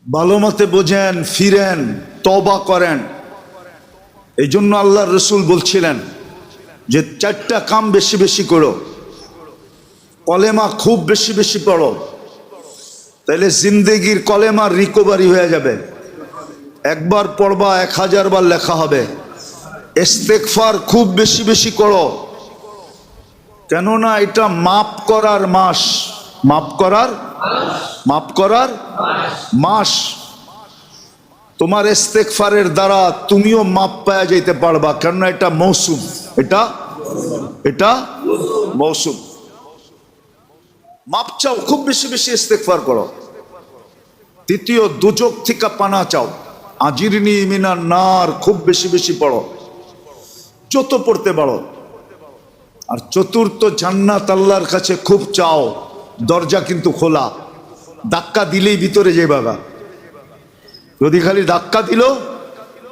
ভালো মতে বোঝেন, ফিরেন, তওবা করেন। এই জন্য আল্লাহর রসুল বলছিলেন যে চারটা কাম বেশি বেশি করো, কলেমা খুব বেশি বেশি পড়ো, তাহলে জিন্দেগির কলেমার রিকভারি হয়ে যাবে। একবার পড়বা 1000 বার লেখা হবে। ইস্তেগফার খুব বেশি বেশি করো, কেননা এটা মাফ করার মাস, মাফ করার মাস। তোমার ইস্তেগফারের দ্বারা তুমিও মাপ পাওয়া যেতে পারবা, কেননা এটা মৌসুম, এটা মৌসুম। মাপ চাও, খুব বেশি বেশি ইস্তেগফার করো। তৃতীয়, দুজক থেকে পানা চাও, আজিরনি মিনান নার খুব বেশি বেশি পড়ো, যত পড়তে পারো। আর চতুর্থ, জান্নাত আল্লাহর কাছে খুব চাও, দরজা কিন্তু খোলা, ধাক্কা দিলেই ভিতরে যাইবা। যদি খালি ধাক্কা দিল,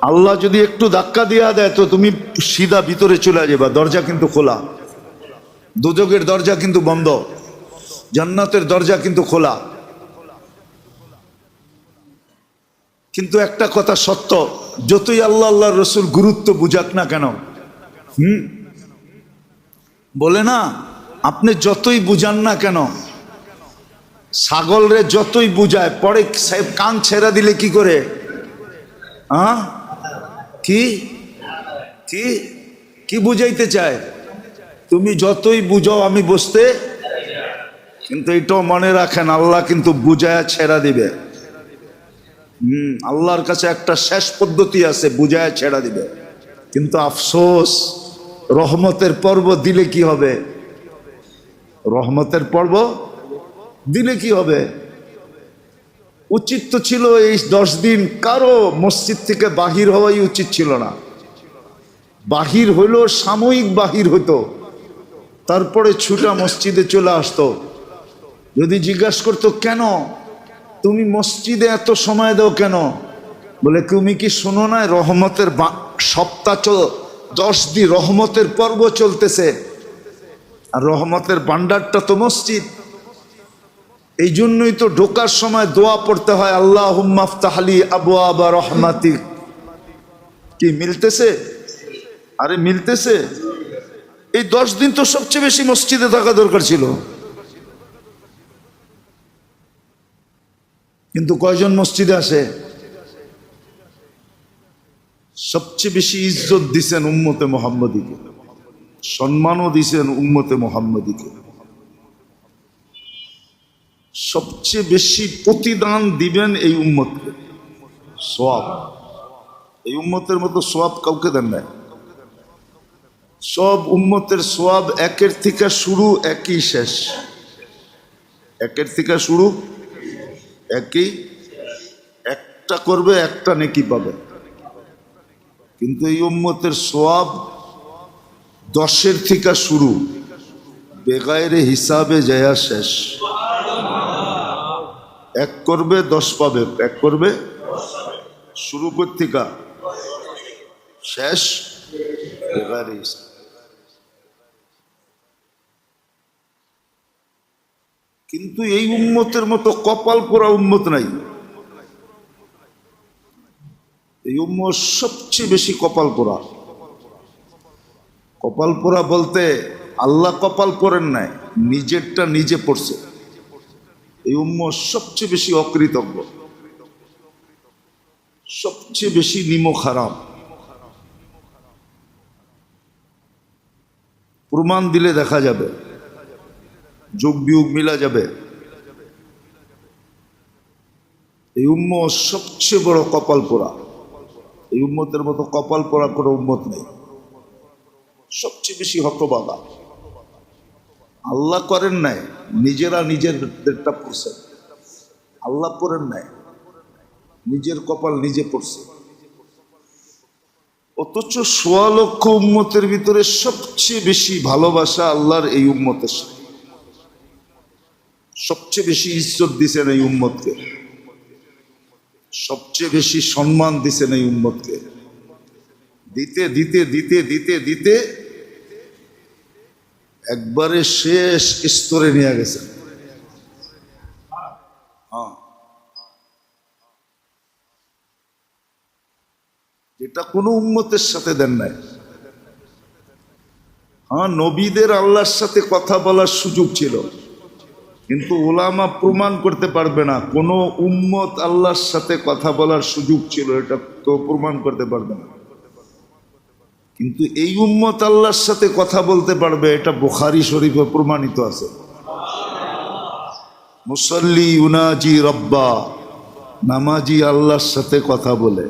আল্লাহ যদি একটু ধাক্কা দিয়া দেয় তো তুমি সিধা ভিতরে চলে যাবা, দরজা কিন্তু খোলা। দুজকের দরজা কিন্তু বন্ধ, জান্নাতের দরজা কিন্তু খোলা। কিন্তু একটা কথা সত্য, যতই আল্লাহ আল্লাহর রসুল গুরুত্ব বুঝাক না কেন, বলে না, আপনি যতই বুঝান না কেন, ছাগল রে যতই বুঝায়, পরে কান ছেড়া দিলে কি করে? কি কি কি বুঝাইতে চায়? তুমি যতই বুঝাও আমি বুঝতে, কিন্তু এটাও মনে রাখেন, আল্লাহ কিন্তু বুঝায়া ছেড়া দিবে। আল্লাহর কাছে একটা শেষ পদ্ধতি আছে, বুঝায়া ছেড়া দিবে। কিন্তু আফসোস, রহমতের পর্ব দিলে কি হবে? রহমতের পর্ব দিলে কি হবে? উচিত তো ছিল এই 10 দিন কারো মসজিদ থেকে বাহির হওয়াই উচিত ছিল না। বাহির হইল, সাময়িক বাহির হতো, তারপরে ছুটা মসজিদে চলে আসতো। যদি জিজ্ঞাসা করতো, কেন তুমি মসজিদে এত সময় দাও কেন? বলে, তুমি কি শোনো না, রহমতের সপ্তাহ 10 দিন রহমতের পর্ব চলতেছে, আর রহমতের ভান্ডারটা তো মসজিদ। এই জন্যই তো ঢোকার সময় দোয়া পড়তে হয়, আল্লাহুম্মা আফতাহলি আবওয়াবা রহমাতিক। কি মিলতেছে? আরে মিলতেছে। এই 10 দিন তো সবচেয়ে বেশি মসজিদে থাকা দরকার ছিল, কিন্তু কয়জন মসজিদে আসে? সবচেয়ে বেশি ইজ্জত দিছেন উম্মতে মুহাম্মদীকে, সম্মানও দিছেন উম্মতে মুহাম্মদীকে, সবচেয়ে বেশি প্রতিদান দিবেন এই উম্মতকে। সওয়াব এই উম্মতের মতো সওয়াব কাউকে দেন নাই। সব উম্মতের সওয়াব একের থেকে শুরু, একই শেষ। একের থেকে শুরু, একই, একটা করবে একটা নেকি পাবে। কিন্তু এই উম্মতের সওয়াব 10-এর থেকে শুরু, বেগাইরে হিসাবে যায় শেষ। এক করবে 10 পাবে, এক করবে, শুরু করতে শেষ বেগাইরে হিসাব। কিন্তু এই উম্মতের মতো কপাল পোড়া উম্মত নাই। এই উম্মত সবচেয়ে বেশি কপাল পোড়া। কপাল পোড়া বলতে আল্লাহ কপাল পড়েন নাই, নিজেরটা নিজে পড়ছে। এই উম্মত সবচেয়ে বেশি অকৃতজ্ঞ, সবচেয়ে বেশি নিমক হারাম। প্রমাণ দিলে দেখা যাবে, যোগ বিয়োগ মিলা যাবে। এই উম্মত সবচেয়ে বড় কপাল পোড়া। এই উম্মতের মতো কপাল পোড়া কোনো উম্মত নেই। সবচেয়ে বেশি হতবাগা। আল্লাহ করেন নাই, নিজেরা নিজেরটা পড়ছে। আল্লাহ পড়েন নাই, নিজের কপাল নিজে পড়ছে। অথচ 1.25 লক্ষ উম্মতের ভিতরে সবচেয়ে বেশি ভালোবাসা আল্লাহর এই উম্মতের সাথে। সবচেয়ে বেশি ইজ্জত দিছেন এই উম্মতকে, সবচেয়ে বেশি সম্মান দিছেন এই উম্মতকে। দিতে দিতে দিতে দিতে দিতে একবারে শেষ স্তরে নিয়ে গেছেন। এটা কোনো উম্মতের সাথে দেন নাই। হ্যাঁ, নবীদের আল্লাহর সাথে কথা বলার সুযোগ ছিল, কিন্তু ওলামা প্রমাণ করতে পারবে না কোনো উম্মত আল্লাহর সাথে কথা বলার সুযোগ ছিল, এটা কেউ প্রমাণ করতে পারবে না। কিন্তু এই উম্মত আল্লাহর সাথে কথা বলতে পারবে, এটা বুখারী শরীফে প্রমাণিত আছে। মুসল্লি উনাজি রব্বা, নামাজি আল্লাহর সাথে কথা বলে।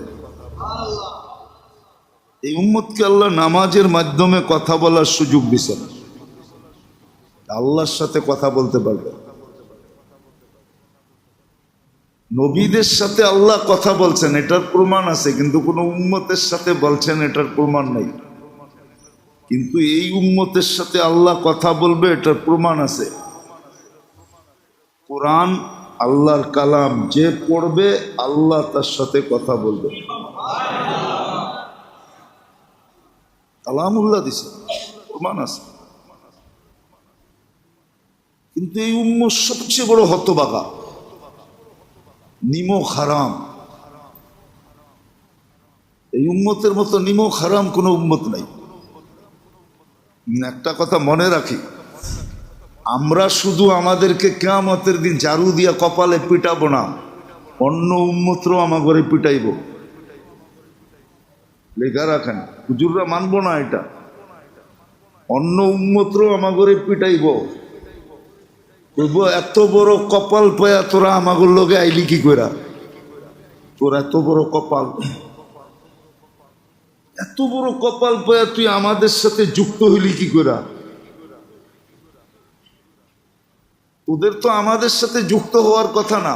এই উম্মতকে আল্লাহ নামাজের মাধ্যমে কথা বলার সুযোগ দিয়েছেন, আল্লাহর সাথে কথা বলতে পারবে। নবীদের সাথে আল্লাহ কথা বলছেন, এটার প্রমাণ আছে, কিন্তু কোন উম্মতের সাথে বলছেন এটার প্রমাণ নাই। কিন্তু এই উম্মতের সাথে আল্লাহ কথা বলবে, এটার প্রমাণ আছে। কোরআন আল্লাহর কালাম, যে পড়বে আল্লাহ তার সাথে কথা বলবে। কালামুল্লাহ দিছে, প্রমাণ আছে। কিন্তু এই উম্মত সবচেয়ে বড় হতভাগা, নিমক হারাম। এই উম্মতের মতো নিমক হারাম কোনো উম্মত নাই। একটা কথা মনে রাখি, আমরা শুধু আমাদেরকে কিয়ামতের দিন ঝাড়ু দিয়া কপালে পিটাবো না, অন্য উম্মতরাও আমাগরে পিটাইব। লেখা রাখেন, হুজুররা মানবো না এটা, অন্য উম্মতরাও আমাগরে পিটাইব। বলবো এত বড় কপাল পায়া তোরা আমাগর লগে আইলি কি কইরা? তোর এত বড় কপাল, এত বড় কপাল পায়া তুই আমাদের সাথে যুক্ত হইলি কি কইরা? তোদের তো আমাদের সাথে যুক্ত হওয়ার কথা না।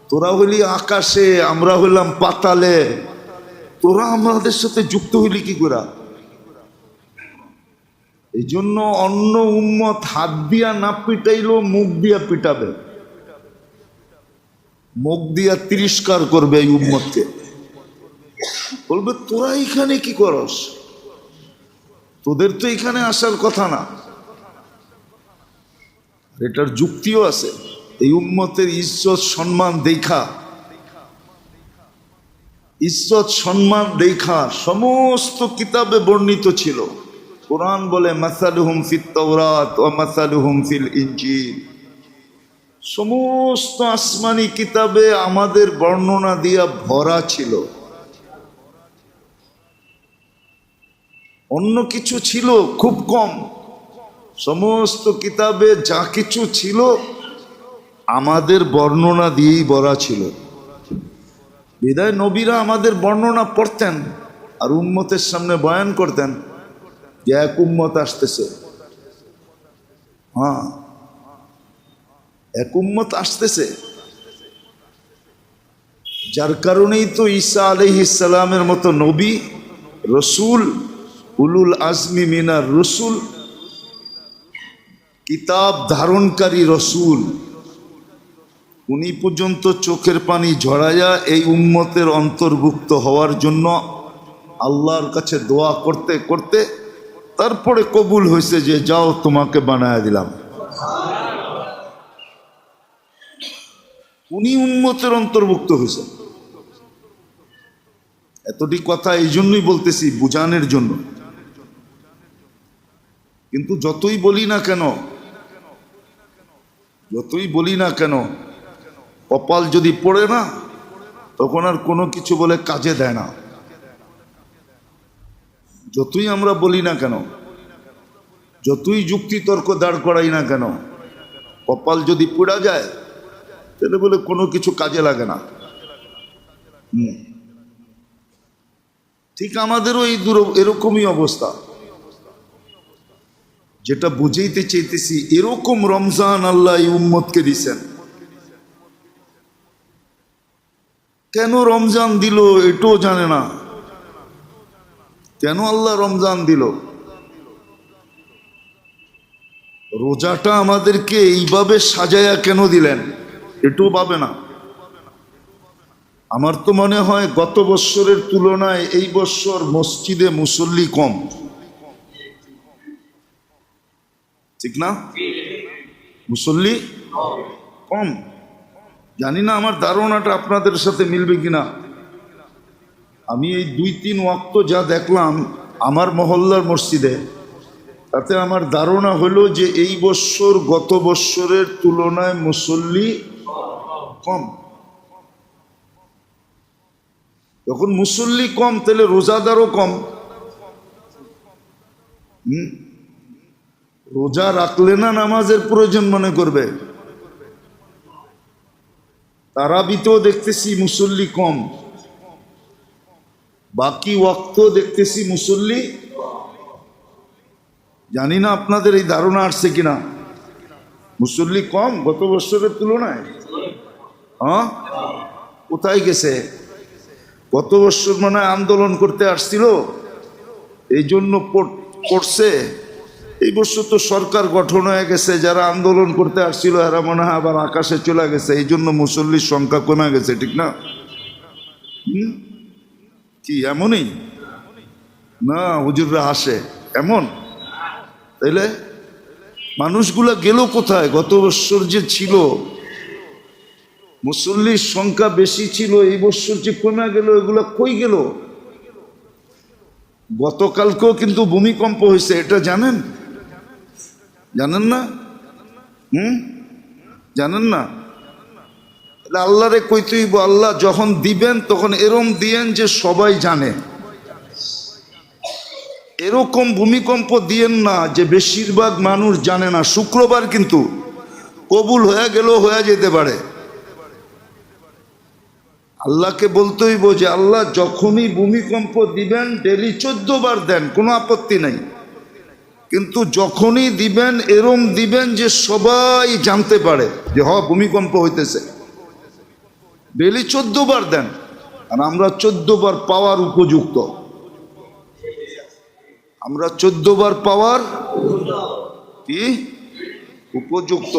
তোরা হইলি আকাশে, আমরা হইলাম পাতালে, তোরা আমাদের সাথে যুক্ত হইলি কি কইরা? এই জন্য অন্য উম্মত হাত দিয়া না পিটাইলেও মুখ দিয়া পিটাবে, মুখ দিয়া তিরস্কার করবে এই উম্মতকে। বলবে তোরা এখানে কি করস? তোদের তো এখানে আসার কথা না। এটার যুক্তিও আছে। এই উম্মতের ইজ্জত সম্মান দেখা, ইজ্জত সম্মান দেখা সমস্ত কিতাবে বর্ণিত ছিল। কোরআন বলে মাসালুহুম ফিত তাওরাত ওয়া মাসালুহুম ফিল ইনজিল। সমস্ত আসমানি কিতাবে আমাদের বর্ণনা দিয়া ভরা ছিল। অন্য কিছু ছিল খুব কম, সমস্ত কিতাবে যা কিছু ছিল আমাদের বর্ণনা দিয়েই ভরা ছিল। বিদায় নবীরা আমাদের বর্ণনা পড়তেন আর উম্মতের সামনে বয়ান করতেন যে এক উম্মত আসতেছে। হ্যাঁ, এক উম্মত আসতেছে, যার কারণেই তো ঈসা আলাইহিস সালামের মতো নবী, রসুল, উলুল আজমি মিনার রসুল, কিতাব ধারণকারী রসুল, উনি পর্যন্ত চোখের পানি ঝরাইয়া এই উম্মতের অন্তর্ভুক্ত হওয়ার জন্য আল্লাহর কাছে দোয়া করতে করতে তারপরে কবুল হয়েছে যে যাও তোমাকে বানায় দিলাম। উনি উম্মতের অন্তর্ভুক্ত হয়েছে। এতটি কথা এই জন্যই বলতেছি, বুঝানোর জন্য। কিন্তু যতই বলি না কেন, যতই বলি না কেন, কপাল যদি পড়ে না, তখন আর কোনো কিছু বলে কাজে দেয় না। যতই আমরা বলি না কেন, যতই যুক্তি তর্ক দাঁড় করাই না কেন, কপাল যদি পোড়া যায় তাহলে বলে কোনো কিছু কাজে লাগে না। ঠিক আমাদেরও এই এরকমই অবস্থা। যেটা বুঝাইতে চাইতেছি, এরকম রমজান আল্লাহ এই উম্মতকে দিছেন। কেন রমজান দিল এটাও জানে না, কেন আল্লাহ রমজান দিল। রোজাটা আমাদেরকে এইভাবে সাজায়া কেন দিলেন এটাও ভাবে না। আমার তো মনে হয় গত বৎসরের তুলনায় এই বৎসর মসজিদে মুসল্লি কম, ঠিক না? মুসল্লি কম। জানি না আমার ধারণাটা আপনাদের সাথে মিলবে কিনা। আমি এই 2-3 ওয়াক্ত যা দেখলাম আমার মহল্লার মসজিদে, তাতে আমার ধারণা হলো যে এই বৎসর গত বৎসরের তুলনায় মুসল্লি কম। যখন মুসল্লি কম তাহলে রোজাদারও কম। রোজা রাখলে না নামাজের প্রয়োজন মনে করবে। তারাবিতেও দেখতেছি মুসল্লি কম, বাকি ওয়াক্ত দেখতেছি মুসল্লি। জানি না আপনাদের এই ধারণা আসছে কিনা, মুসল্লি কম গত বছরের তুলনায়। হ্যাঁ, কোথায় গেছে? গত বছর মনে হয় আন্দোলন করতে আসছিল, এই জন্য পড়ছে। এই বছর তো সরকার গঠন হয়ে গেছে, যারা আন্দোলন করতে আসছিল এরা মনে হয় আবার আকাশে চলে গেছে, এই জন্য মুসল্লির সংখ্যা কমে গেছে, ঠিক না? কি এমনই না? হুজুররা আসে এমন, তাইলে মানুষগুলা গেল কোথায়? গত বছর যে ছিল মুসল্লির সংখ্যা বেশি ছিল, এই বছর যে কমে গেল, এগুলা কই গেল? গতকালকেও কিন্তু ভূমিকম্প হয়েছে, এটা জানেন? জানেন না? জানেন না? আল্লাহরে কইতেই, আল্লাহ যখন দিবেন তখন এরম দিয়েন যে সবাই জানে। এরকম ভূমিকম্প দিয়েন না যে বেশিরভাগ মানুষ জানে না। শুক্রবার কিন্তু কবুল হয়ে গেল, হয়ে যেতে পারে। আল্লাহকে বলতে হইব যে আল্লাহ যখনই ভূমিকম্প দিবেন ডেলি 14 বার দেন, কোনো আপত্তি নাই, কিন্তু যখনই দিবেন এরম দিবেন যে সবাই জানতে পারে যে ভূমিকম্প হইতেছে। ডেলি 14 বার দেন, আর আমরা 14 বার পাওয়ার উপযুক্ত। আমরা 14 বার পাওয়ার কি উপযুক্ত,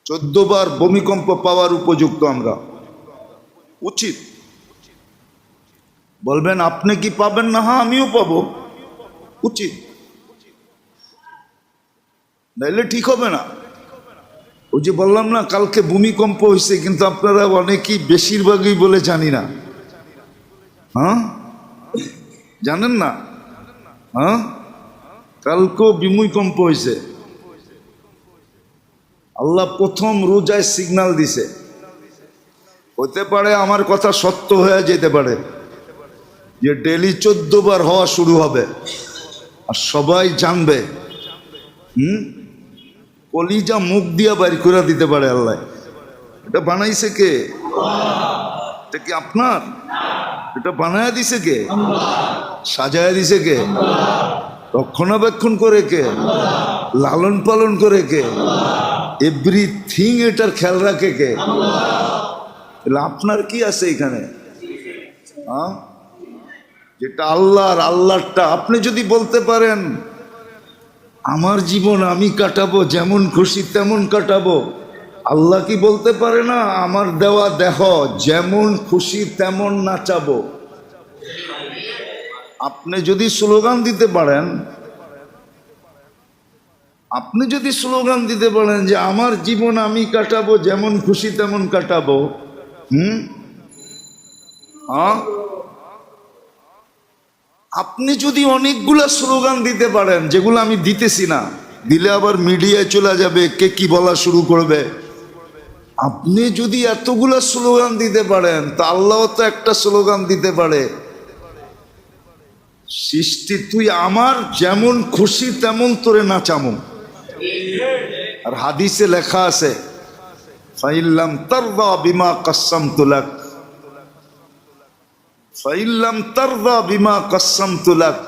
14 বার ভূমিকম্প পাওয়ার উপযুক্ত আমরা, উচিত। বলবেন আপনি কি পাবেন না? হ্যাঁ, আমিও পাবো, উচিত, নাইলে ঠিক হবে না। ওই যে বললাম না কালকে ভূমিকম্প হয়েছে, কিন্তু আপনারা অনেকেই বেশিরভাগই বলে জানি না। হ্যাঁ, জানেন না? হ্যাঁ, কালকেও ভূমিকম্প হয়েছে। আল্লাহ প্রথম রোজায় সিগন্যাল দিছে, হতে পারে আমার কথা সত্য হয়ে যেতে পারে, যে ডেলি 14 বার হওয়া শুরু হবে আর সবাই জানবে। কলিজা মুখ দিয়া বাইর করে দিতে পারে আল্লাহ। এটা বানাইছে কে? এটা কি আপনার? এটা বানায় দিছে কে? সাজায় দিছে কে? রক্ষণাবেক্ষণ করে কে? লালন পালন করে কে? এভরিথিং এটার খেয়াল রাখে কে? আপনার কি আছে এখানে? যেটা আল্লাহর, আল্লাহরটা আপনি যদি বলতে পারেন আমার জীবন আমি কাটাবো, যেমন খুশি তেমন কাটাবো, আল্লাহ কি বলতে পারে না আমার দেওয়া দেহ যেমন খুশি তেমন নাচাবো? আপনি যদি স্লোগান দিতে পারেন, আপনি যদি স্লোগান দিতে পারেন যে আমার জীবন আমি কাটাবো, যেমন খুশি তেমন কাটাবো, আপনি যদি অনেকগুলা স্লোগান দিতে পারেন, যেগুলো আমি দিতেছি না, দিলে আবার মিডিয়ায় চলে যাবে, কে কি বলা শুরু করবে। আপনি যদি এতগুলা স্লোগান দিতে পারেন, তা আল্লাহ তো একটা স্লোগান দিতে পারে, সৃষ্টি তুই আমার যেমন খুশি তেমন তোরে নাচামু। আর হাদিসে লেখা আছে ফাইল্লাম তারদা বিমা কাসসামতু লাক, ফাইল্লাম তারদা বিমা কাসসামতু লাক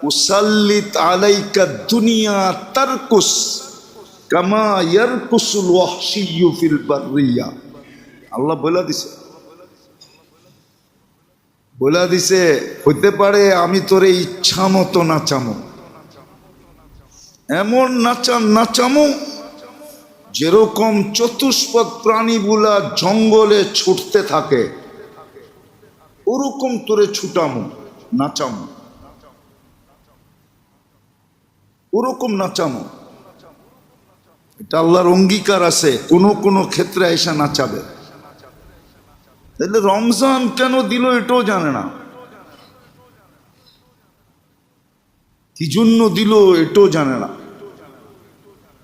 উসাল্লিত আলাইকা দুনিয়া তারকুস কামা ইয়ারকুসুল ওয়াহশিয়্যু ফিল বাররিয়া। আল্লাহ বলে দিছে হইতে পারে আমি তোরে ইচ্ছা মতো নাচামো, এমন নাচামো যেরকম চতুষ্পদ প্রাণীগুলা জঙ্গলে ছুটতে থাকে, ওরকম তোরে ছুটামো, নাচামো, ওরকম নাচামো। এটা আল্লাহর অঙ্গীকার আছে, কোন কোন ক্ষেত্রে এসে নাচাবে। তাহলে রমজান কেন দিল এটাও জানে না, কি জন্য দিল এটাও জানে না,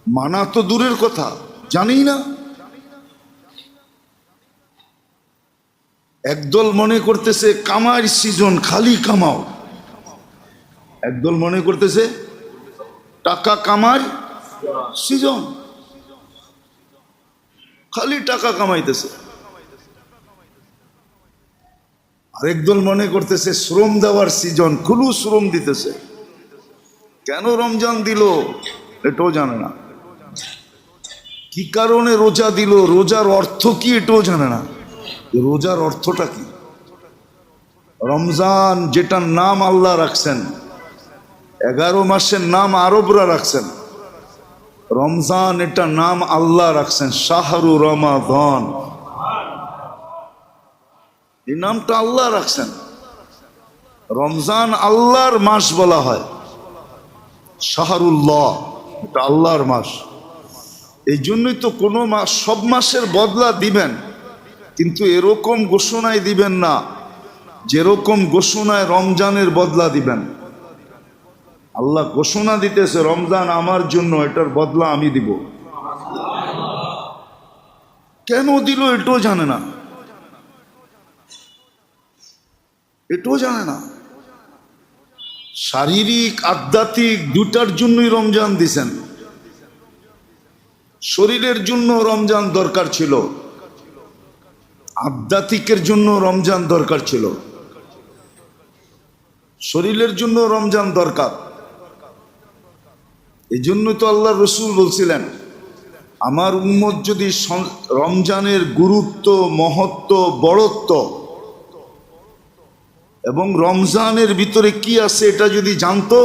মানা তো দূরের কথা, জানি না। একদল মনে করতেছে কামার সিজন, খালি কামাও। একদল মনে করতেছে টাকা কামার সিজন, খালি টাকা কামাইতেছে। আরেকদল মনে করতেছে শ্রম দেওয়ার সিজন, খুলু শ্রম দিতেছে। কেন রমজান দিল এটাও জানে না, কি কারণে রোজা দিল, রোজার অর্থ কি এটাও জানে না। রোজার অর্থটা কি? রমজান যেটার নাম আল্লাহ রাখছেন, 11 মাসের নাম আরবরা রাখছেন, রমজান এটা নাম আল্লাহ রাখছেন, শাহরু রমাদান, এই নামটা আল্লাহ রাখছেন। রমজান আল্লাহর মাস বলা হয়, শাহরুল্লাহ, এটা আল্লাহর মাস। এই জন্যই তো কোনো মাস, সব মাসের বদলা দিবেন, কিন্তু এরকম ঘোষণায় দিবেন না যেরকম ঘোষণায় রমজানের বদলা দিবেন। আল্লাহ ঘোষণা দিতেছে রমজান আমার জন্য, এটার বদলা আমি দিব। কেন দিল এটাও জানে না, এটাও জানে না। শারীরিক আধ্যাত্মিক দুটার জন্যই রমজান দিছেন। শরীরের জন্য রমজান দরকার ছিল, আধ্যাত্মিকের জন্য রমজান দরকার ছিল। শরীরের জন্য রমজান দরকার, এই জন্য তো আল্লাহ রসুল বলছিলেন আমার উম্মত যদি রমজানের গুরুত্ব, মহত্ব, বড়ত্ব এবং রমজানের ভিতরে কি আছে এটা যদি জানতো,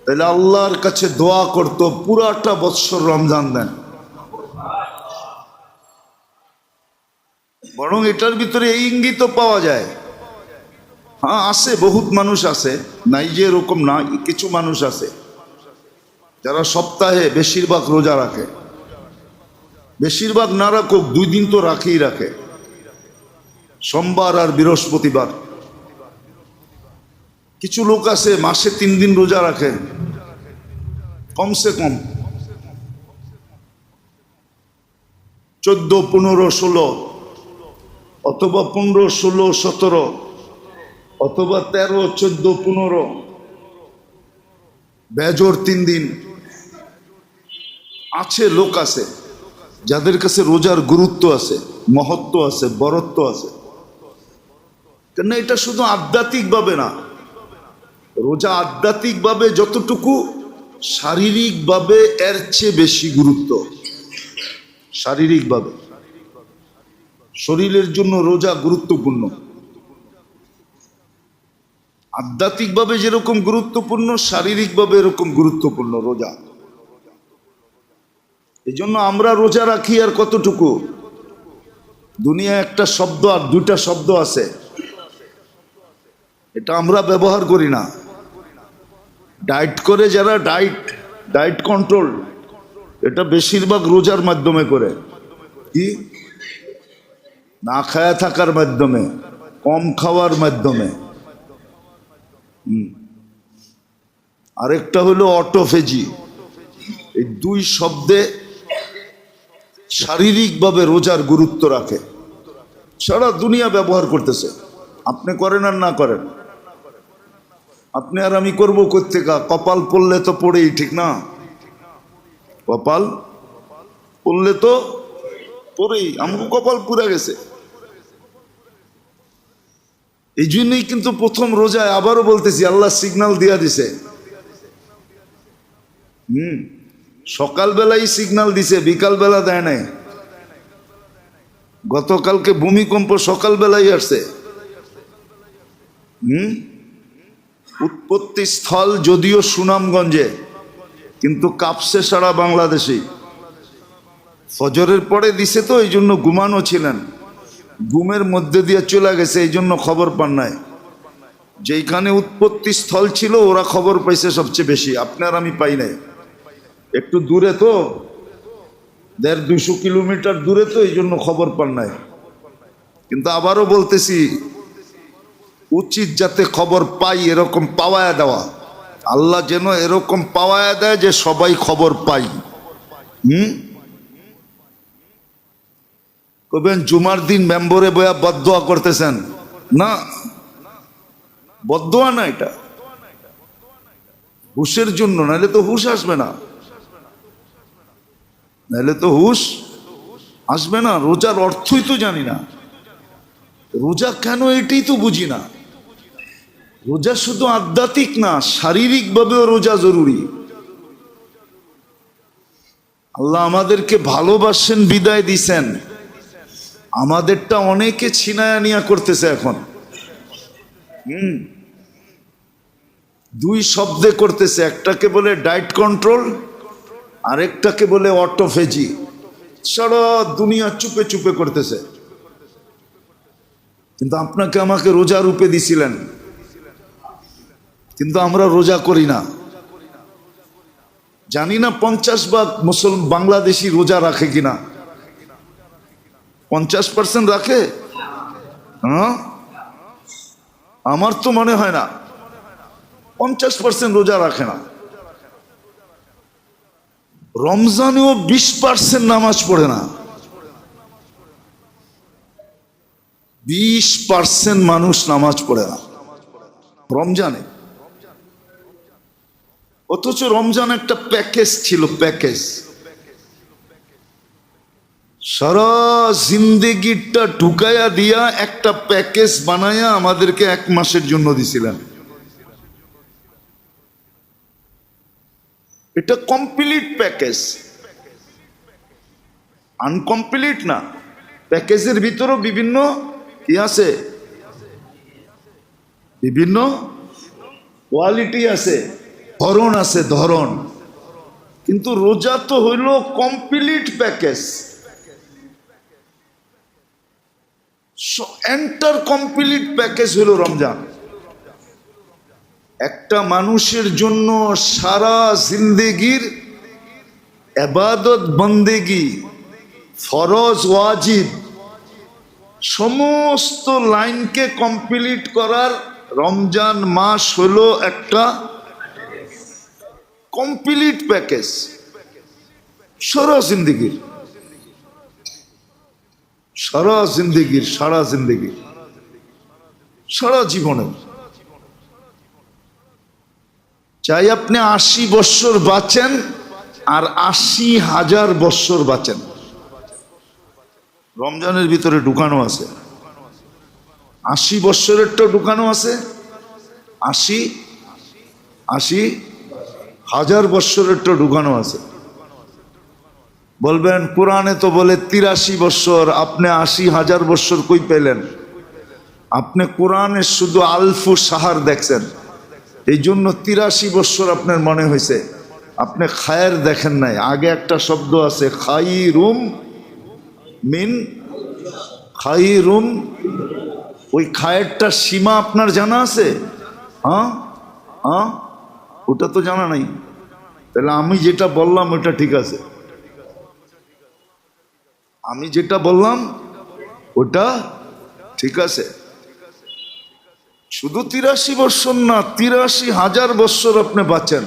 তাহলে আল্লাহর কাছে দোয়া করত পুরাটা বৎসর রমজান দেন। বরং এটার ভিতরে এই ইঙ্গিত পাওয়া যায়, হ্যাঁ আছে, বহুত মানুষ আছে, নাই যে এরকম না, কিছু মানুষ আছে যারা সপ্তাহে বেশিরভাগ রোজা রাখে। বেশিরভাগ না রাখুক, 2 দিন তো রাখেই রাখে, সোমবার আর বৃহস্পতিবার। কিছু লোক আছে মাসে 3 দিন রোজা রাখে, কমসে কম 14, 15, 16, অথবা 15, 16, 17, অথবা 13, 14, 15, বেজোর 3 দিন আছে। লোক আছে যাদের কাছে রোজার গুরুত্ব আছে, মহত্ব আছে, বরত্ব আছে। কেন এটা শুধু আধ্যাত্মিকভাবে না, রোজা আধ্যাত্মিকভাবে যতটুকু, শারীরিকভাবে এর চেয়ে বেশি গুরুত্ব। শারীরিকভাবে, শরীরের জন্য রোজা গুরুত্বপূর্ণ। আধ্যাত্মিকভাবে যেরকম গুরুত্বপূর্ণ, শারীরিকভাবে এরকম গুরুত্বপূর্ণ রোজা। এই জন্য আমরা রোজা রাখি আর কতটুকু। দুনিয়া একটা শব্দ আর 2টা শব্দ আছে, এটা আমরা ব্যবহার করি না। ডায়েট করে যারা, ডায়েট কন্ট্রোল, এটা বেশিরভাগ রোজার মাধ্যমে করে। কি? না খায়া থাকার মাধ্যমে, কম খাওয়ার মাধ্যমে। আরেকটা হলো অটোফেজি। এই 2 শব্দে শারীরিকভাবে রোজার গুরুত্ব রাখে, সারা দুনিয়া ব্যবহার করতেছে। আপনি করেন আর না করেন, আপনি আর আমি করবো কোত্থেকা? কপাল পড়লে তো পড়েই, ঠিক না? কপাল পড়লে তো পড়েই, আমাকে কপাল পুরা গেছে। এই জন্যই কিন্তু প্রথম রোজায়, আবারও বলতেছি, আল্লাহ সিগন্যাল দিয়া দিছে। সকালবেলাই সিগন্যাল দিছে, বিকালবেলা দেয় নাই। গতকালকে ভূমিকম্প সকালবেলাই আসছে। উৎপত্তি স্থল যদিও সুনামগঞ্জে, কিন্তু কাঁপছে সারা বাংলাদেশে। ফজরের পরে দিছে তো, এই জন্য ঘুমানো ছিলেন, ঘুমের মধ্যে দিয়ে চলে গেছে, এই জন্য খবর পান নাই। যেইখানে উৎপত্তি স্থল ছিল ওরা খবর পাইছে সবচেয়ে বেশি, আপনার আমি পাই নাই। একটু দূরে তো, 150-200 কিলোমিটার দূরে তো, এই জন্য খবর পান নাই। কিন্তু আবারও বলতেছি, উচিত যাতে খবর পাই এরকম পাওয়ায়া দেওয়া। আল্লাহ যেন এরকম পাওয়ায়া দেয় যে সবাই খবর পাই। কবেন জুমার দিন মেম্বরে বয়া বদদোয়া করতেছেন, না, বদদোয়া না, এটা হুশের জন্য, নাহলে তো হুশ আসবে না, নাহলে তো হুশ আসবে না। রোজার অর্থই তো জানি না, রোজা কেন এটাই তো বুঝি না। রোজা শুধু আধ্যাত্মিক না, শারীরিকভাবেও রোজা জরুরি। আল্লাহ আমাদেরকে ভালোবাসেন, বিদায় দিছেন, আমাদেরটা অনেকে ছিনায়া নিয়া করতেছে এখন। দুই শব্দে করতেছে, একটাকে বলে ডায়েট কন্ট্রোল, আরেকটাকে বলে অটোফেজি। সারা দুনিয়া চুপে চুপে করতেছে। কিন্তু আপনাকে আমাকে রোজা রূপে দিছিলেন, কিন্তু আমরা রোজা করি না। জানি না 50% মুসলমান বাংলাদেশি রোজা রাখে কিনা। 50% রাখে? হ্যাঁ, আমার তো মনে হয় না 50% রোজা রাখে না। রমজানেও 20% নামাজ পড়ে না। 20% মানুষ নামাজ পড়ে না রমজানে। অথচ রমজান একটা প্যাকেজ ছিল, প্যাকেজ। সারা জিন্দেগিটা ঢুকাইয়া দিয়া একটা প্যাকেজ বানাইয়া আমাদেরকে 1 মাসের জন্য দিছিলেন। এটা কমপ্লিট প্যাকেজ, আনকমপ্লিট না। প্যাকেজের ভিতরেও বিভিন্ন কি আছে, বিভিন্ন কোয়ালিটি আছে, ধরন আছে, ধরন। কিন্তু রোজা তো হইল complete package, enter complete package হইল রমজান। একটা মানুষের জন্য সারা জিন্দেগির ইবাদত বন্দেগি, ফরজ ওয়াজিব সমস্ত লাইনকে কমপ্লিট করার রমজান মাস হলো একটা কমপ্লিট প্যাকেজ। সারা জিন্দেগির, সারা জিন্দেগির, সারা জিন্দেগির, সারা জীবনের। চাই আপনি 80 বৎসর বাঁচেন আর 80,000 বৎসর বাঁচেন, রমজানের ভিতরে ঢুকানো আছে। 80 বৎসরেরটা ঢুকানো আছে, 80,000 বৎসরেরটা ঢুকানো আছে। বলবেন কোরআনে তো বলে 83 বৎসর, আপনি 80,000 বৎসর কই পেলেন? আপনি কোরআনে শুধু আলফু সাহার দেখছেন, এই জন্য 83 বৎসর আপনার মনে হয়েছে। আপনি খায়ের দেখেন নাই। আগে একটা শব্দ আছে খাইরুম মিন খাইরুম, ওই খায়েরটা সীমা আপনার জানা আছে? হ্যাঁ হ্যাঁ, ওটা তো জানা নাই। তাহলে আমি যেটা বললাম ওটা ঠিক আছে, আমি যেটা বললাম ওটা ঠিক আছে। শুধু 83 বৎসর না, 83,000 বৎসর আপনি বাঁচেন,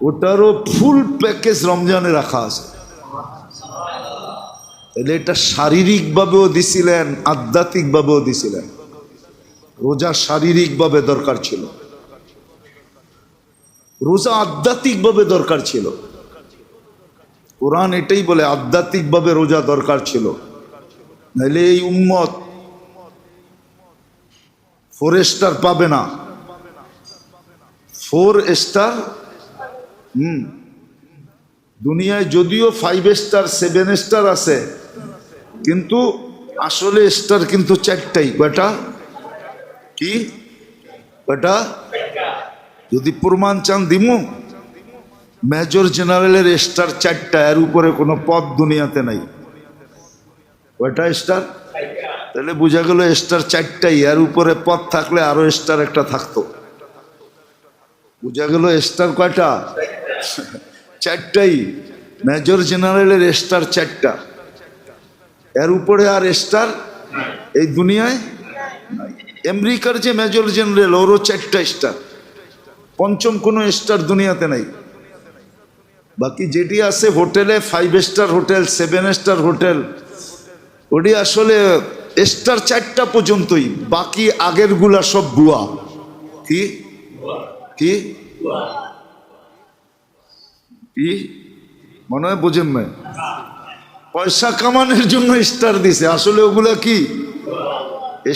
ওটারও ফুল প্যাকেজ রমজানে রাখা আছে। তাহলে এটা শারীরিকভাবেও দিছিলেন, আধ্যাত্মিকভাবেও দিছিলেন। রোজা শারীরিকভাবে দরকার ছিল, রোজা আধ্যাত্মিকভাবে দরকার ছিল। কোরআন এটাই বলে আধ্যাত্মিকভাবে রোজা দরকার ছিল, নাহলে এই উম্মত 4 স্টার পাবে না। 4 স্টার, দুনিয়ায় যদিও 5 স্টার 7 স্টার আছে, কিন্তু আসলে স্টার কিন্তু 4টাই। কয়টা? কি কয়টা? যদি প্রমাণ চান দিমু, মেজর জেনারেলের স্টার 4টা, এর উপরে কোনো পদ দুনিয়াতে নাই। কয়টা স্টার? তাহলে বোঝা গেল স্টার 4টাই, এর উপরে পদ থাকলে আরো স্টার একটা থাকতো। বোঝা গেল স্টার কয়টা? 4টাই। মেজর জেনারেলের স্টার 4টা। এর উপরে আর স্টার এই দুনিয়ায় নাই। আমেরিকার যে মেজর জেনারেল ওরও 4টা স্টার, পঞ্চম কোনো স্টার দুনিয়াতে নাই। বাকি যেটি আছে হোটেলে 5 স্টার হোটেল, 7 স্টার হোটেল, ওটি আসলে স্টার 4টা পর্যন্তই, বাকি আগের গুলা সব বুয়া। কি কি কি মনে হয় বোঝেন না, পয়সা কামানোর জন্য স্টার দিছে, আসলে ওগুলা কি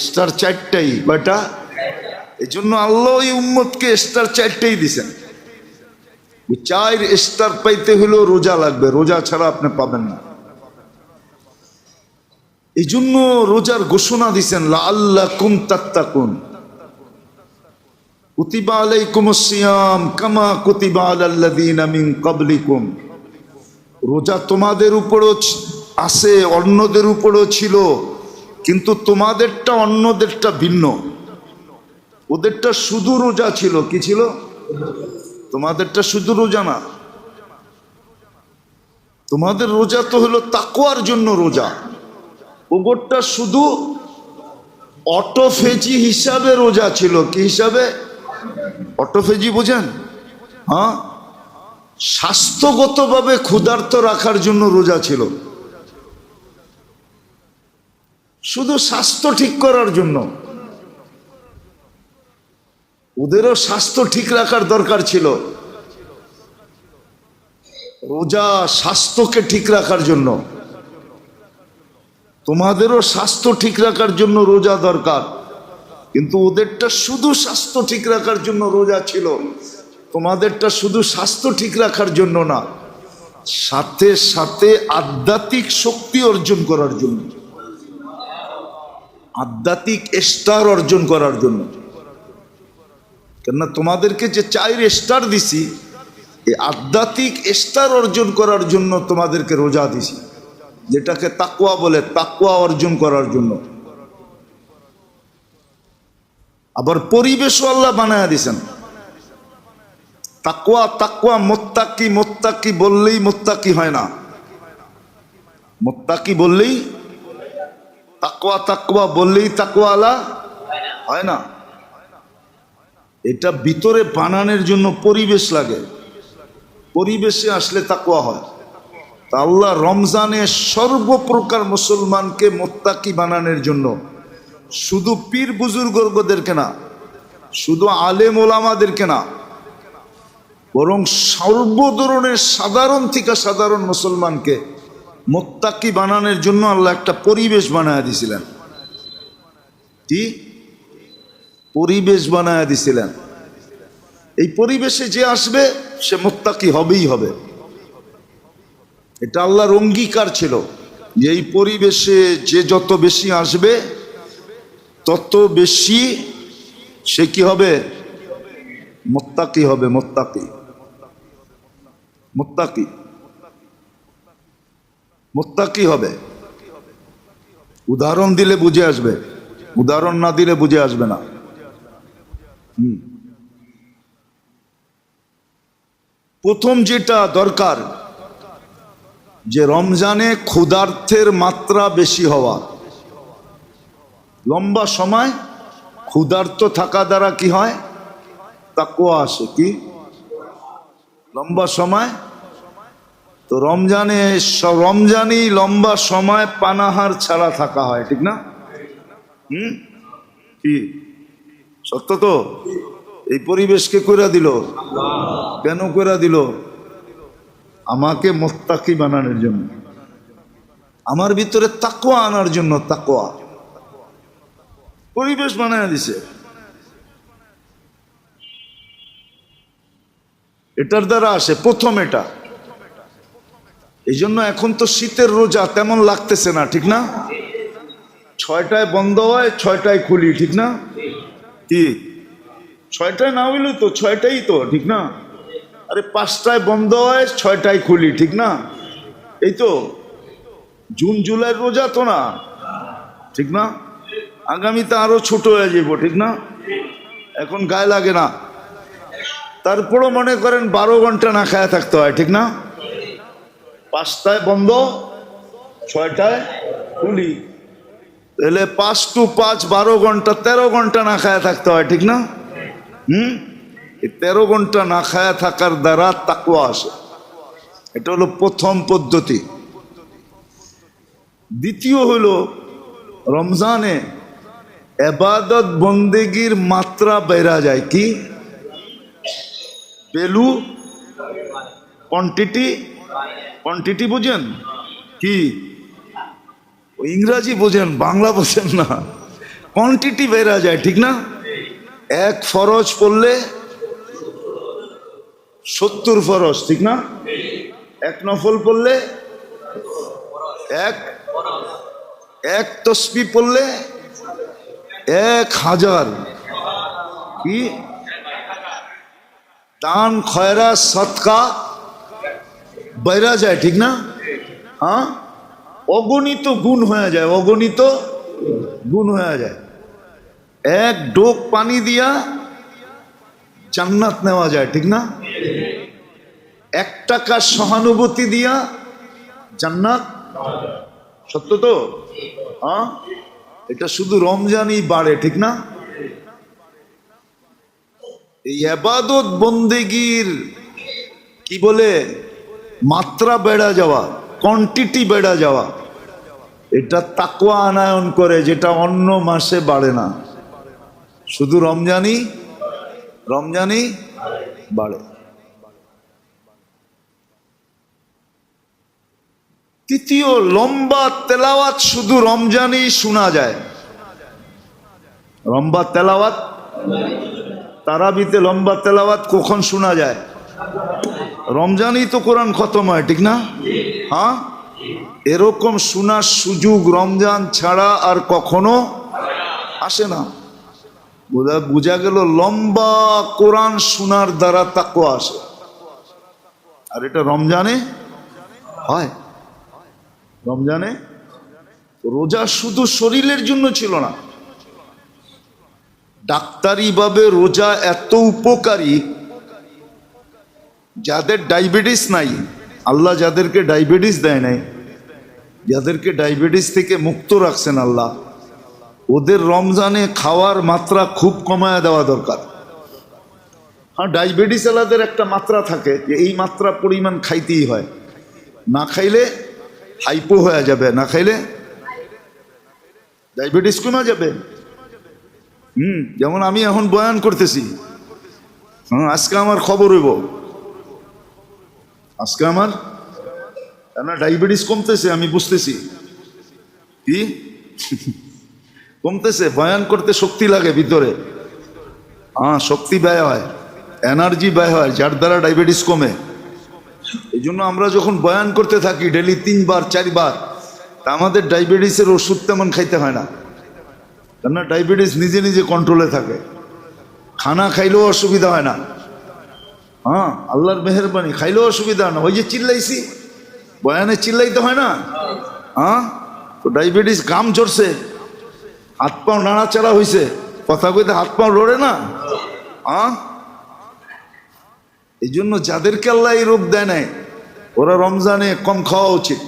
স্টার 4টাই। কয়টা? এই জন্য আল্লাহ এই উম্মতকে স্টার 4টাই দিছেন। 4 স্টার পাইতে হলেও রোজা লাগবে, রোজা ছাড়া আপনি পাবেন না। এই জন্য রোজার ঘোষণা দিছেন, লাআল্লাকুম তাত্তাকুন, কুতিবা আলাইকুমুস সিয়াম কামা কুতিবা আলাল্লাযীনা মিন ক্বাবলিকুম। রোজা তোমাদের উপরও আছে, অন্যদের উপরও ছিল, কিন্তু তোমাদেরটা অন্যদেরটা ভিন্ন। ওদেরটা শুধু রোজা ছিল, কি ছিল? তোমাদেরটা শুধু রোজা না, তোমাদের রোজা তো হলো তাকওয়ার জন্য রোজা, ওগোরটা শুধু অটোফেজি হিসাবে রোজা ছিল। কি হিসাবে? অটোফেজি বোঝেন? হ্যাঁ, স্বাস্থ্যগতভাবে ক্ষুধার্ত রাখার জন্য রোজা ছিল, শুধু স্বাস্থ্য ঠিক করার জন্য। ওদেরও স্বাস্থ্য ঠিক রাখার দরকার ছিল, রোজা স্বাস্থ্যকে ঠিক রাখার জন্য। তোমাদেরও স্বাস্থ্য ঠিক রাখার জন্য রোজা দরকার, কিন্তু ওদেরটা শুধু স্বাস্থ্য ঠিক রাখার জন্য রোজা ছিল, তোমাদেরটা শুধু স্বাস্থ্য ঠিক রাখার জন্য না, সাথে সাথে আধ্যাত্মিক শক্তি অর্জন করার জন্য, আধ্যাত্মিক স্টার অর্জন করার জন্য। কেননা তোমাদেরকে যে 4 স্টার দিছি, এই আধ্যাত্মিক স্টার অর্জন করার জন্য তোমাদেরকে রোজা দিছি, যেটাকে তাকওয়া বলে, তাকওয়া অর্জন করার জন্য। আবার পরিবেশও আল্লাহ বানায়া দিছেন। তাকওয়া তাকওয়া, মুত্তাকি মুত্তাকি বললেই মুত্তাকি হয় না, মুত্তাকি বললেই, তাকওয়া তাকওয়া বললেই তাকওয়ালা হয় না। এটা ভিতরে বানানোর জন্য পরিবেশ লাগে, পরিবেশে আসলে তাকওয়া হয়। তা আল্লাহ রমজানে সর্বপ্রকার মুসলমানকে মুত্তাকি বানানোর জন্য শুধু পীর বুজুর্গদেরকে না, শুধু আলেম ওলামাদেরকে না, বরং সর্ব ধরনের সাধারণ থেকে সাধারণ মুসলমানকে মুত্তাকি বানানোর জন্য আল্লাহ একটা পরিবেশ বানায়া দিছিলেন। কি পরিবেশ বানায়া দিছিলেন? এই পরিবেশে যে আসবে সে মুত্তাকি হবেই হবে। এটা আল্লাহর অঙ্গীকার ছিল যে এই পরিবেশে যে যত বেশি আসবে তত বেশি সে কি হবে? মুত্তাকি হবে। মুত্তাকি মুত্তাকি মুত্তাকি হবে। উদাহরণ দিলে বুঝে আসবে, উদাহরণ না দিলে বুঝে আসবে না। প্রথম যেটা দরকার, যে রমজানে ক্ষুধার্থের মাত্রা বেশি হওয়া। লম্বা সময় ক্ষুধার্ত থাকা দ্বারা কি হয়? তাকওয়া আসে। কি লম্বা সময়? তো রমজানেই লম্বা সময় পানাহার ছাড়া থাকা হয়, ঠিক না? কি সত্য তো? এই পরিবেশকে কইরা দিল, কেন কইরা দিল? আমাকে মুত্তাকি বানানোর জন্য, আমার ভিতরে তাকওয়া আনার জন্য। তাকওয়া পরিবেশ বানায় দিছে। এটার দ্বারা আসে প্রথম এটা। এই জন্য এখন তো শীতের রোজা তেমন লাগতেছে না, ঠিক না? 6টায় বন্ধ হয়, 6টায় খুলি, ঠিক না? কি 6টায় না হইল তো 6টাই তো, ঠিক না? আরে 5টায় বন্ধ হয়, 6টায় খুলি, ঠিক না? এই তো জুন জুলাইয়ের রোজা তো না, ঠিক না? আগামীতে আরো ছোট হয়ে যাব, ঠিক না? এখন গায়ে লাগে না। তারপরও মনে করেন 12 ঘন্টা না খায়া থাকতে হয়, ঠিক না? 5টায় বন্ধ, 6টায় খুলি, তাহলে 5 to 5 12 ঘন্টা 13 ঘন্টা না খায়া থাকতে হয়, ঠিক না? এই 13 ঘন্টা না খায়া থাকার দ্বারা তাকওয়া আসে। এটা হলো প্রথম পদ্ধতি। দ্বিতীয় হলো রমজানে ইবাদত বন্দেগীর মাত্রা বেড়া যায়। কি ভ্যালু? কোয়ান্টিটি বুঝেন? কি ইংরাজি বোঝেন, বাংলা বোঝেন না। কোয়ান্টিটি বেড়া যায়, ঠিক না? এক ফরজ পড়লে 70 ফরজ, ঠিক না? এক নফল পড়লে এক তসবিহ পড়লে 1000। কি দান খয়রাত সদকা বেড়া যায়, ঠিক না? হ্যাঁ, অগণিত গুণ হয়ে যায়, অগণিত গুণ হয়ে যায়। এক ডোক পানি দিয়া জান্নাত নেওয়া যায়, ঠিক না? 1 টাকার সহানুভূতি দিয়া জান্নাত। সত্য তো? হ্যাঁ, এটা শুধু রমজানই বাড়ে, ঠিক না? এই ইবাদত বন্দেগীর কি বলে মাত্রা বেড়া যাওয়া, কোয়ান্টিটি বেড়া যাওয়া, এটা তাকওয়া আনায়ন করে, যেটা অন্য মাসে বাড়ে না, শুধু রমজানই বাড়ে। তৃতীয়, লম্বা তেলাওয়াত শুধু রমজানই শোনা যায়। লম্বা তেলাওয়াত, তারাবিতে লম্বা তেলাওয়াত কখন শোনা যায়? রমজানই তো কোরআন খতম হয়, ঠিক না? হ্যাঁ, এরকম শোনার সুযোগ রমজান ছাড়া আর কখনো আসে না। বোঝা গেল লম্বা কোরআন শোনার দ্বারা তাকওয়া আসে, আর এটা রমজানে হয়। রমজানে রোজা শুধু শরীরের জন্য ছিল না, ডাক্তারি ভাবে রোজা এত উপকারী, যাদের ডায়াবেটিস নাই, আল্লাহ যাদেরকে ডায়াবেটিস দেয় নাই, যাদেরকে ডায়াবেটিস থেকে মুক্ত রাখছেন আল্লাহ, ওদের রমজানে খাওয়ার মাত্রা খুব কমায় দেওয়া দরকার। হ্যাঁ, ডায়াবেটিস আলাদের একটা মাত্রা থাকে যে এই মাত্রা পরিমাণ খাইতেই হয়, না খাইলে হাইপো হয়ে যাবে, না খাইলে ডায়াবেটিস কমে যাবে। যেমন আমি এখন বয়ান করতেছি, আজকে আমার খবর হইব, আজকে আমার ডায়াবেটিস কমতেছে, আমি বুঝতেছি। কি কমতেছে? বয়ান করতে শক্তি লাগে ভিতরে, শক্তি ব্যয় হয়, এনার্জি ব্যয় হয়, যার দ্বারা ডায়াবেটিস কমে। এই জন্য আমরা যখন বয়ান করতে থাকি ডেলি 3 বার 4 বার, তা আমাদের ডায়াবেটিসের ওষুধ তেমন খাইতে হয় না, কেননা ডায়াবেটিস নিজে নিজে কন্ট্রোলে থাকে, খানা খাইলেও অসুবিধা হয় না। হ্যাঁ, আল্লাহর মেহেরবানি, খাইলেও অসুবিধা হয় না। ওই যে চিল্লাইছি, বয়ানে চিল্লাইতে হয় না। তো ডায়াবেটিস গাম চড়ছে, হাত পাও নাড়াচাড়া হয়েছে, কথা কইতে হাত পাও লড়ে না। এই জন্য যাদেরকে আল্লাহ এই রোগ দেয় নাই, ওরা রমজানে কম খাওয়া উচিত,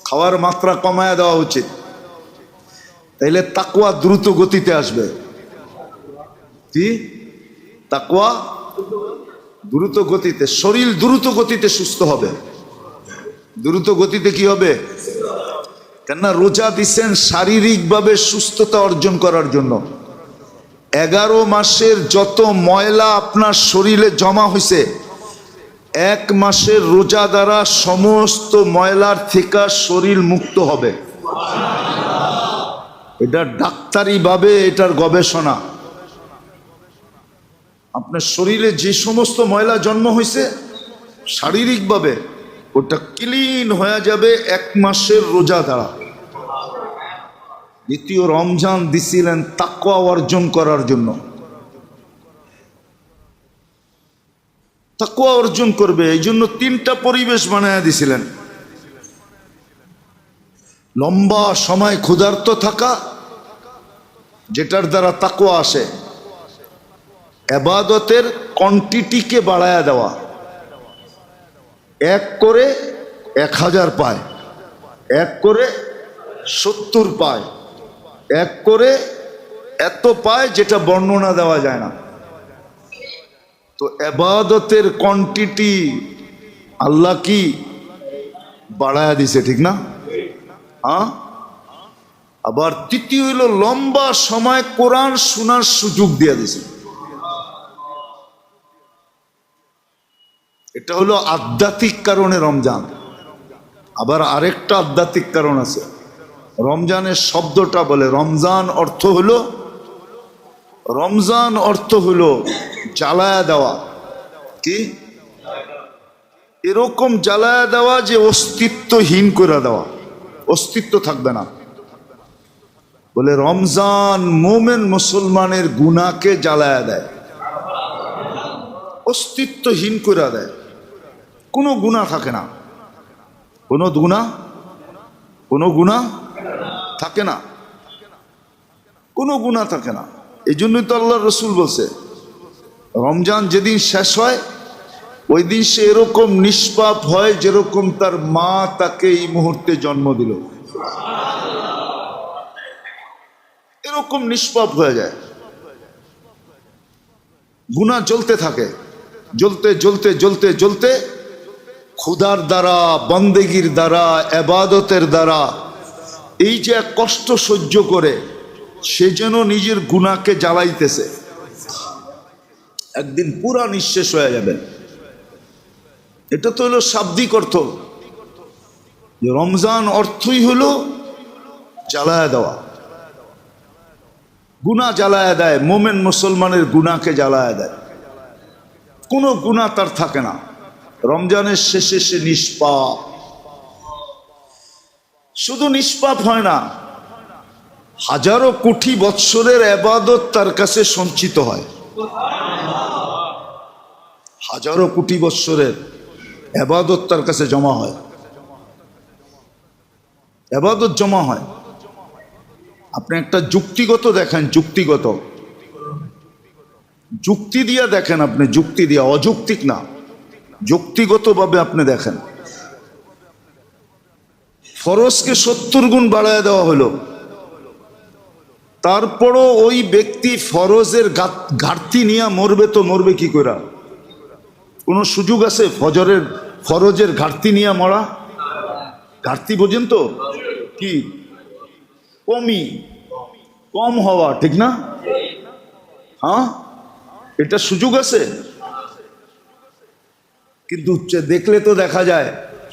খাওয়ার মাত্রা কমায় দেওয়া উচিত, তাইলে তাকওয়া দ্রুত গতিতে আসবে। কি তাকওয়া? দ্রুত গতিতে, শরীর দ্রুত গতিতে সুস্থ হবে। দ্রুত গতিতে কি হবে? কেননা রোজা দিচ্ছেন শারীরিকভাবে সুস্থতা অর্জন করার জন্য। 11 মাসের যত ময়লা আপনার শরীরে জমা হয়েছে, 1 মাসের রোজা দ্বারা সমস্ত ময়লার থেকে শরীর মুক্ত হবে। এটা ডাক্তারি ভাবে এটার গবেষণা। আপনার শরীরে যে সমস্ত ময়লা জন্ম হয়েছে শারীরিকভাবে, ওটা ক্লিন হয়ে যাবে 1 মাসের রোজা দ্বারা। দ্বিতীয়, রমজান দিছিলেন তাকওয়া অর্জন করার জন্য। তাকওয়া অর্জন করবে, এই জন্য 3টা পরিবেশ বানায় দিছিলেন। লম্বা সময় ক্ষুধার্ত থাকা, যেটার দ্বারা তাকওয়া আসে। ইবাদতের কোয়ান্টিটিকে বাড়ায়া দেওয়া, 1 করে 1000 পায়, 1 করে 70 পায়, এক করে এত পায় যেটা বর্ণনা দেওয়া যায় না। তো ইবাদতের কোয়ান্টিটি আল্লাহ কি বাড়ায়া দিছে, ঠিক না? হ্যাঁ। আবার তৃতীয় হইল লম্বা সময় কোরআন শোনার সুযোগ দিয়ে দিছে। এটা হলো আধ্যাত্মিক কারণে রমজান। আবার আরেকটা আধ্যাত্মিক কারণ আছে। রমজানের শব্দটা বলে রমজান অর্থ হলো জ্বালায়া দেওয়া। কি এরকম জ্বালায়া দেওয়া যে অস্তিত্বহীন করে দেওয়া, অস্তিত্ব থাকবে না। বলে রমজান মোমেন মুসলমানের গুনাহকে জ্বালায়া দেয়, অস্তিত্বহীন করে দেয়। কোনো গুনাহ থাকে না, কোনো গুনাহ থাকে না, কোনো গুনাহ থাকে না। এই জন্যই তো আল্লাহ রসুল বলছে রমজান যেদিন শেষ হয় ওই দিন সে এরকম নিষ্পাপ হয় যেরকম তার মা তাকে এই মুহূর্তে জন্ম দিল, এরকম নিষ্পাপ হয়ে যায়। গুনাহ জ্বলতে থাকে, জ্বলতে জ্বলতে জ্বলতে জ্বলতে ক্ষুধার দ্বারা, বন্দেগীর দ্বারা, ইবাদতের দ্বারা এই যে এক কষ্ট সহ্য করে সে যেন নিজের গুনাহকে জ্বালাইতেছে, একদিন পুরা নিঃশেষ হয়ে যাবে। এটা তো হলো শাব্দিক অর্থ। যে রমজান অর্থই হলো জ্বালায়া দেওয়া, গুনাহ জ্বালায়া দেয়, মোমেন মুসলমানের গুনাহকে জ্বালায়া দেয়। কোনো গুনাহ তার থাকে না। রমজানের শেষে সে নিষ্পাপ। শুধু নিষ্পাপ হয় না, হাজারো কোটি বৎসরের ইবাদত তার কাছে সঞ্চিত হয়। হাজারো কোটি বৎসরের ইবাদত তার কাছে জমা হয়, ইবাদত জমা হয়। আপনি একটা যুক্তিগত দেখেন, যুক্তি দিয়া দেখেন, আপনি যুক্তি দিয়া, অযৌক্তিক না, যুক্তিগতভাবে আপনি দেখেন। ফরজকে 70 গুণ বাড়ায় দেওয়া হলো, তারপরও ওই ব্যক্তি ফরজের ঘাটতি নিয়ে মরবে। তো মরবে কি করে? কোনো সুযোগ আছে ফরজের ঘাটতি নিয়ে মরা? ঘাটতি বোঝেন তো কি? কম হওয়া, ঠিক না? হ্যাঁ, এটা সুযোগ আছে। কিন্তু দেখলে তো দেখা যায়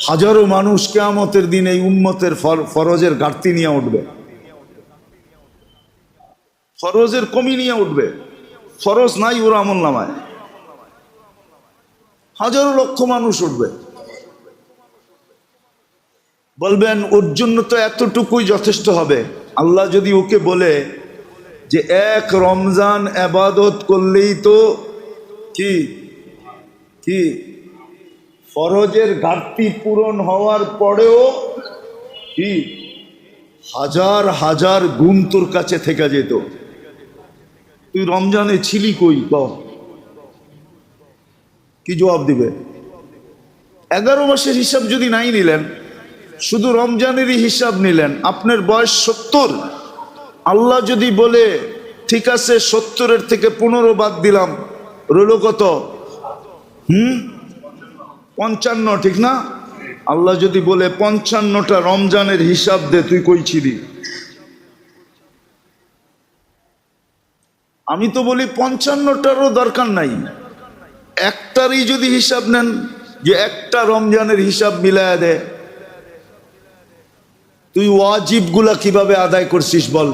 হাজারো মানুষ কিয়ামতের দিন এই উম্মতের ফরজের ঘাটতি নিয়ে উঠবে, ফরজের কমি নিয়ে উঠবে। ফরজ নাই ওর আমলনামায়, হাজারো লক্ষ মানুষ উঠবে। বলবেন ওর জন্য তো এতটুকুই যথেষ্ট হবে। আল্লাহ যদি ওকে বলে যে এক রমজান ইবাদত করলেই তো কি ফরজের ঘাটতি পূরণ হওয়ার পরেও কি হাজার হাজার গুণ তোর কাছে থেকে যেত, তুই রমজানে ছিলি কই? কি জবাব দিবে? 11 মাসের হিসাব যদি নাই নিলেন, শুধু রমজানেরই হিসাব নিলেন, আপনার বয়স 70। আল্লাহ যদি বলে ঠিক আছে 70-এর থেকে 15 বাদ দিলাম, রইল কত? 55, ঠিক না? আল্লাহ যদি বলে 55টা রমজানের হিসাব দে, তুই কই ছিলি? আমি তো বলি 55টারও দরকার নাই, একটারই যদি হিসাব নেন, যে একটা রমজানের হিসাব মিলায়া দে, তুই ওয়াজিব গুলা কিভাবে আদায় করছিস বল,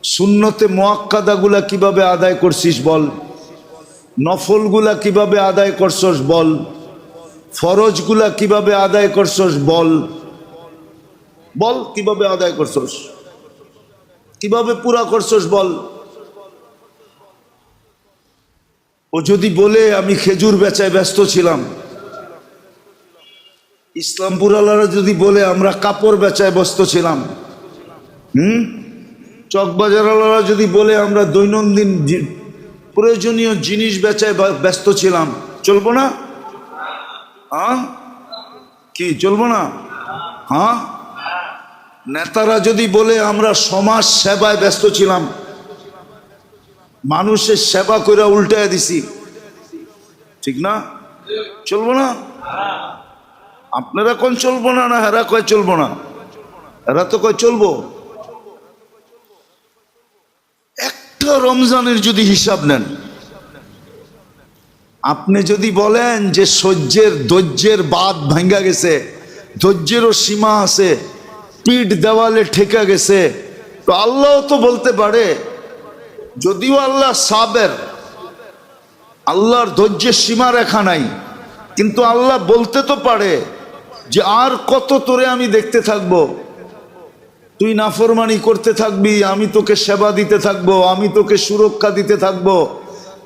সুন্নতে মুআক্কাদা গুলা কিভাবে আদায় করছিস বল, নফল গুলা কিভাবে আদায় করছস বল, ফরজ গুলা কিভাবে আদায় করছস বল, কিভাবে আদায় করছস, কিভাবে পুরা করছস বল। ও যদি বলে আমি খেজুর বেচায় ব্যস্ত ছিলাম, ইসলামপুর আলারা যদি বলে আমরা কাপড় বেচায় ব্যস্ত ছিলাম, চকবাজার আলারা যদি বলে আমরা দৈনন্দিন প্রয়োজনীয় জিনিস বেচায় ব্যস্ত ছিলাম, চলবো না? কি চলবো না? নেতারা যদি বলে আমরা সমাজ সেবায় ব্যস্ত ছিলাম, মানুষের সেবা করে উল্টায় দিছি, ঠিক না? চলবো না? আপনারা কোন চলবো না, না হেরা কয় চলবো না? এরা তো কয় চলবো। একটা রমজানের যদি হিসাব নেন, আপনি যদি বলেন যে ধৈর্যের বাঁধ ভাঙ্গা গেছে, ধৈর্যেরও সীমা আছে, পিঠ দেওয়ালে ঠেকা গেছে, তো আল্লাহ তো বলতে পারে, যদিও আল্লাহ সাবের, আল্লাহর ধৈর্যের সীমা রেখা নাই, কিন্তু আল্লাহ বলতে তো পারে যে আর কত তোরে আমি দেখতে থাকবো, তুই নাফরমানি করতে থাকবি, আমি তোকে সেবা দিতে থাকবো, আমি তোকে সুরক্ষা দিতে থাকবো,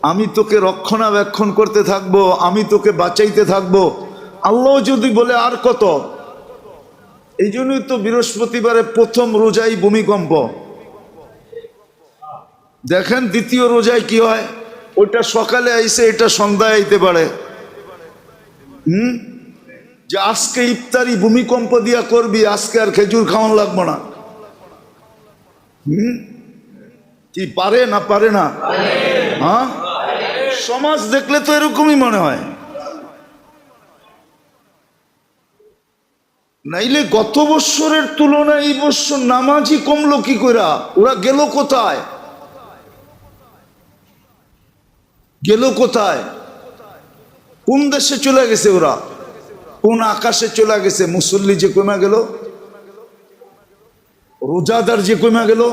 আমি তোকে রক্ষণাবেক্ষণ করতে থাকবো, আমি তোকে বাঁচাইতে থাকবো। আল্লাহ যদি বলে আর কত। এই জন্যই তো বৃহস্পতিবারে প্রথম রোজাই ভূমিকম্প। দেখেন দ্বিতীয় রোজায় কি হয়, ওইটা সকালে আইসে, এটা সন্ধ্যায় আইতে পারে। যে আজকে ইফতারি ভূমিকম্প দিয়া করবি, আজকে আর খেজুর খাওয়ান লাগবো না। কি পারে না পারে না? হ্যাঁ, সমাজ দেখলে তো এরকমই মনে হয়। নাইলে গত বৎসরের তুলনায় এই বৎসর নামাজই কমলো কি কইরা? ওরা গেল কোথায়? গেল কোথায়? কোন দেশে চলে গেছে ওরা? কোন আকাশে চলে গেছে? মুসল্লি যে কমে গেল, রোজাদার যে কমে গেল,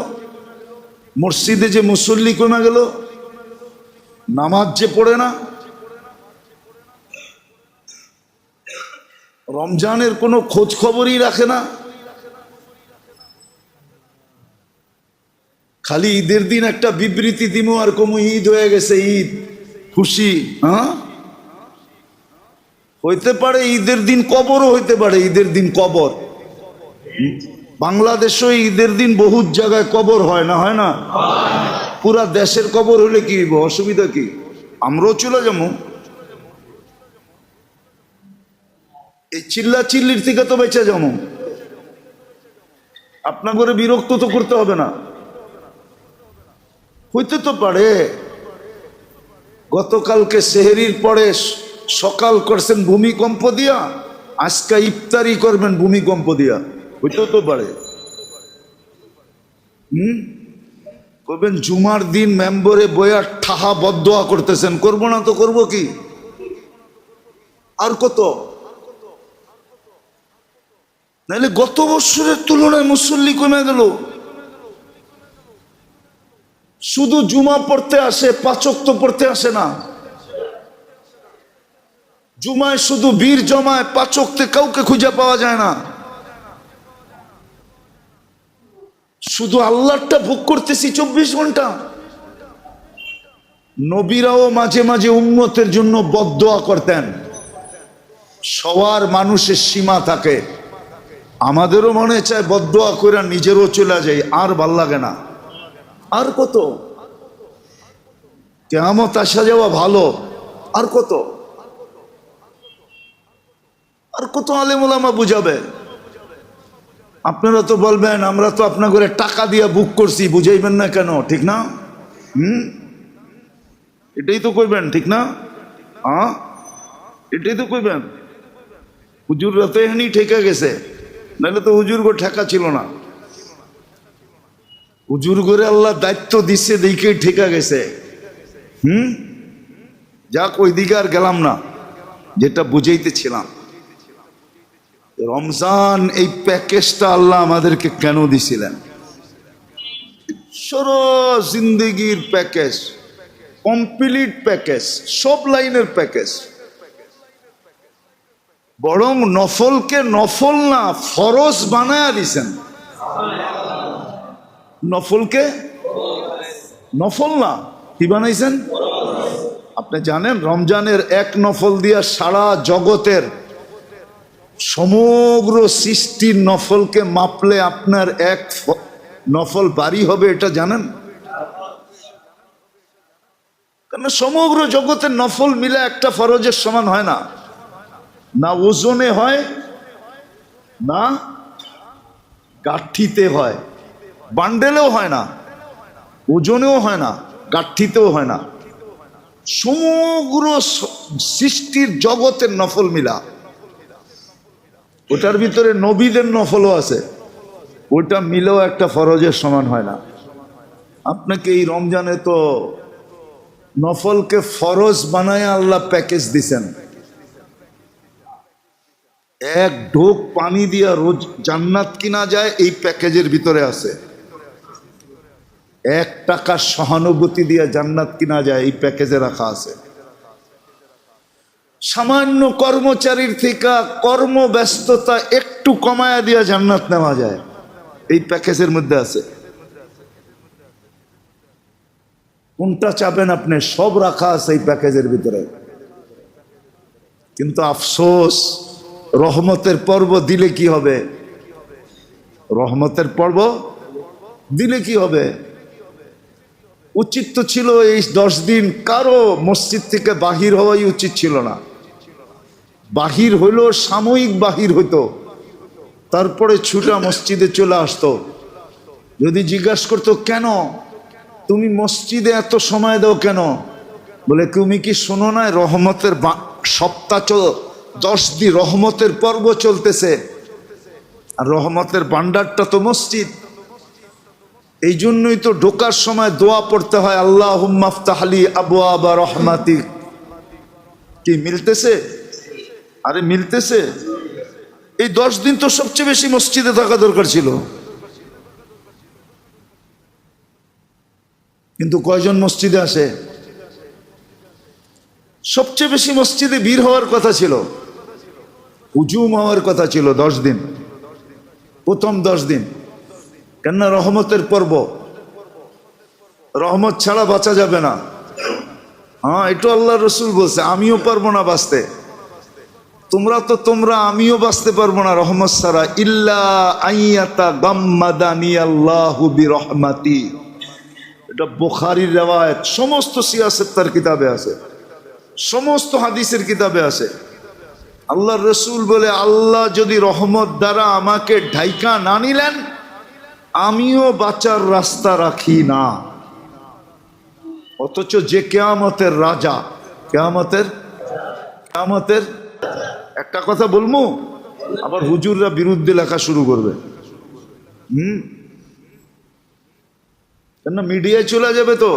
মসজিদে যে মুসল্লি কমে গেল, নামাজ যে পড়ে না, রমজানের কোনো খোঁজ খবরই রাখে না, খালি ঈদের দিন একটা বিবৃতি দিমু আর কমু ঈদ হয়ে গেছে, ঈদ খুশি। হ্যাঁ, হইতে পারে ঈদের দিন কবরও হইতে পারে, ঈদের দিন কবর। বাংলাদেশে ঈদের দিন বহুত জায়গায় কবর হয় না? হয় না? পুরা দেশের কবর হলে কি হইব? অসুবিধা কি? আমরাও চলে যাবো। এই চিল্লা চিল্লির থেকে তো বেঁচে যাবো। আপনার ঘরে বিরক্ত তো করতে হবে না। হইতে তো পারে গতকালকে সেহরির পরে সকাল করছেন ভূমিকম্প দিয়া, আজকে ইফতারি করবেন ভূমিকম্প দিয়া, হইতেও তো পারে। করবেন জুমার দিন মেম্বরে বইয়া ঠাহা বদদোয়া করতেছেন, করবো না তো করবো কি? আর কত? নাহলে গত বছরের তুলনায় মুসল্লি কমে গেল। শুধু জুমা পড়তে আসে, 5 ওয়াক্ত পড়তে আসে না। জুমায় শুধু ভিড় জমায়, 5 ওয়াক্তে কাউকে খুঁজে পাওয়া যায় না। শুধু আল্লাহটা ভোগ করতেছি 24 ঘন্টা। নবীরাও মাঝে মাঝে উম্মতের জন্য বদদোয়া করতেন। সবার মানুষের সীমা থাকে, আমাদেরও মনে চায় বদদোয়া করে নিজেরও চলে যাই, আর ভাল লাগে না। আর কত? কিয়ামত আসা যাওয়া ভালো, আর কত? আর কত আলেম ওলামা বুঝাবে? আপনারা তো বলবেন আমরা তো আপনার ঘরে টাকা দিয়ে বুক করছি, বুঝাইবেন না কেন? ঠিক না? এটাই তো কইবেন, ঠিক না? হ্যাঁ, এটাই তো কইবেন। হুজুররা তো এখানেই ঠেকে গেছে, নাহলে তো হুজুর গো ঠেকা ছিল না। হুজুর করে আল্লাহ দায়িত্ব দিচ্ছে, দেখেই ঠেকা গেছে। যাক, ওই দিকে আর গেলাম না, যেটা বুঝাইতেছিলাম। রমজান এই প্যাকেজটা আল্লাহ আমাদেরকে কেন দিছিলেন? সারা জিন্দগির প্যাকেজ, কমপ্লিট প্যাকেজ, সব লাইনের প্যাকেজ। বরং নফলকে নফল না ফরজ বানায়া দিছেন। নফলকে নফল না কি বানাইছেন? আপনি জানেন রমজানের এক নফল দিয়া সারা জগতের সমগ্র সৃষ্টির নফলকে মাপলে আপনার এক নফল বাড়ি হবে, এটা জানেন? কারণ সমগ্র জগতের নফল মিলে একটা ফরজের সমান হয় না, না ওজনে হয়, না গাঁঠিতে হয়, বান্ডেলেও হয় না, ওজনেও হয় না, গাঁঠিতেও হয় না, সমগ্র সৃষ্টির জগতের নফল মিলা। ওটার ভিতরে নবীদের নফলও আছে, ওটা মিলেও একটা ফরজের সমান হয় না। আপনাকে এই রমজানে তো নফলকে ফরজ বানায় আল্লাহ প্যাকেজ দিছেন। এক ঢোক পানি দিয়া রোজ জান্নাত কিনা যায়, এই প্যাকেজের ভিতরে আছে। 1 টাকার সহানুভূতি দিয়া জান্নাত কিনা যায়, এই প্যাকেজে রাখা আছে। সামান্য কর্মচারীর থেকে কর্মব্যস্ততা একটু কমায়া দিয়া জান্নাত নেওয়া যায়, এই প্যাকেজের মধ্যে আছে। কোনটা চাবেন আপনি? সব রাখা আছে এই প্যাকেজের ভিতরে। কিন্তু আফসোস, রহমতের পর্ব দিলে কি হবে? রহমতের পর্ব দিলে কি হবে? উচিত তো ছিল এই 10 দিন কারো মসজিদ থেকে বাহির হওয়াই উচিত ছিল না। বাহির হইলো সাময়িক বাহির হইতো, তারপরে ছুটা মসজিদে চলে আসতো। যদি জিজ্ঞাসা করতো কেন তুমি মসজিদে এত সময় দাও কেন, বলে তুমি কি শোনো না রহমতের সপ্তাহ 10 দিন রহমতের পর্ব চলতেছে, আর রহমতের ভান্ডারটা তো মসজিদ। এই জন্যই তো ঢোকার সময় দোয়া পড়তে হয়, আল্লাহুম্মা আফতাহলি আবওয়াবা রহমাতিক। কি মিলতেছে? আরে মিলতেছে। এই 10 দিন তো সবচেয়ে বেশি মসজিদে থাকা দরকার ছিল, কিন্তু কয়জন মসজিদে আসে? সবচেয়ে বেশি মসজিদে ভিড় হওয়ার কথা ছিল, হুজুম হওয়ার কথা ছিল 10 দিন, প্রথম 10 দিন। কেননা রহমতের পর্ব, রহমত ছাড়া বাঁচা যাবে না। হ্যাঁ, এটা আল্লাহ রসুল বলছে, আমিও পারবো না বাঁচতে। তোমরা আমিও বাঁচতে পারবো না রহমত ছাড়া। ইল্লা আইয়াতা গাম্মাদানি আল্লাহু বিরহমাতি, এটা বুখারীর রিওয়ায়াত। সমস্ত সিয়াসতের কিতাবে আছে, সমস্ত হাদিসের কিতাবে আছে। আল্লাহর রসুল বলে, আল্লাহ যদি রহমত দ্বারা আমাকে ঢাইকা না নিলেন, আমিও বাঁচার রাস্তা রাখি না। অথচ যে কিয়ামতের রাজা, কিয়ামতের একটা কথা বলবো, আবার হুজুররা বিরুদ্ধে লেখা শুরু করবে। কেন মিডিয়ায় চলে যাবে তো।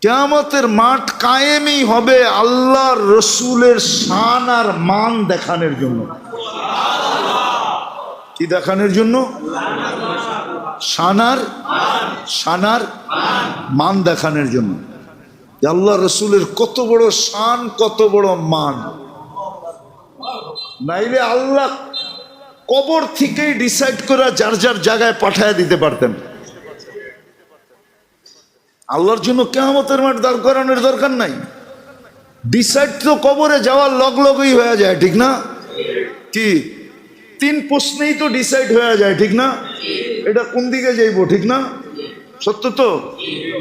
কিয়ামতের মাঠ কায়েমই হবে আল্লাহর রসুলের শান আর মান দেখানোর জন্য। কি দেখানোর জন্য? শান আর মান দেখানোর জন্য। আল্লাহ রসুলের কত বড় শান, কত বড় মান। নাইলে আল্লাহ কবর থেকেই ডিসাইড করে যার যার জায়গায় পাঠায় দিতে পারতেন। আল্লাহর জন্য কিয়ামতের মাঠ দাঁড় করানোর দরকার নাই। ডিসাইড তো কবরে যাওয়ার লগই হয়ে যায়, ঠিক না? কি 3 প্রশ্নেই তো ডিসাইড হয়ে যায়, ঠিক না? এটা কোন দিকে যাইবো, ঠিক না? সত্য তো,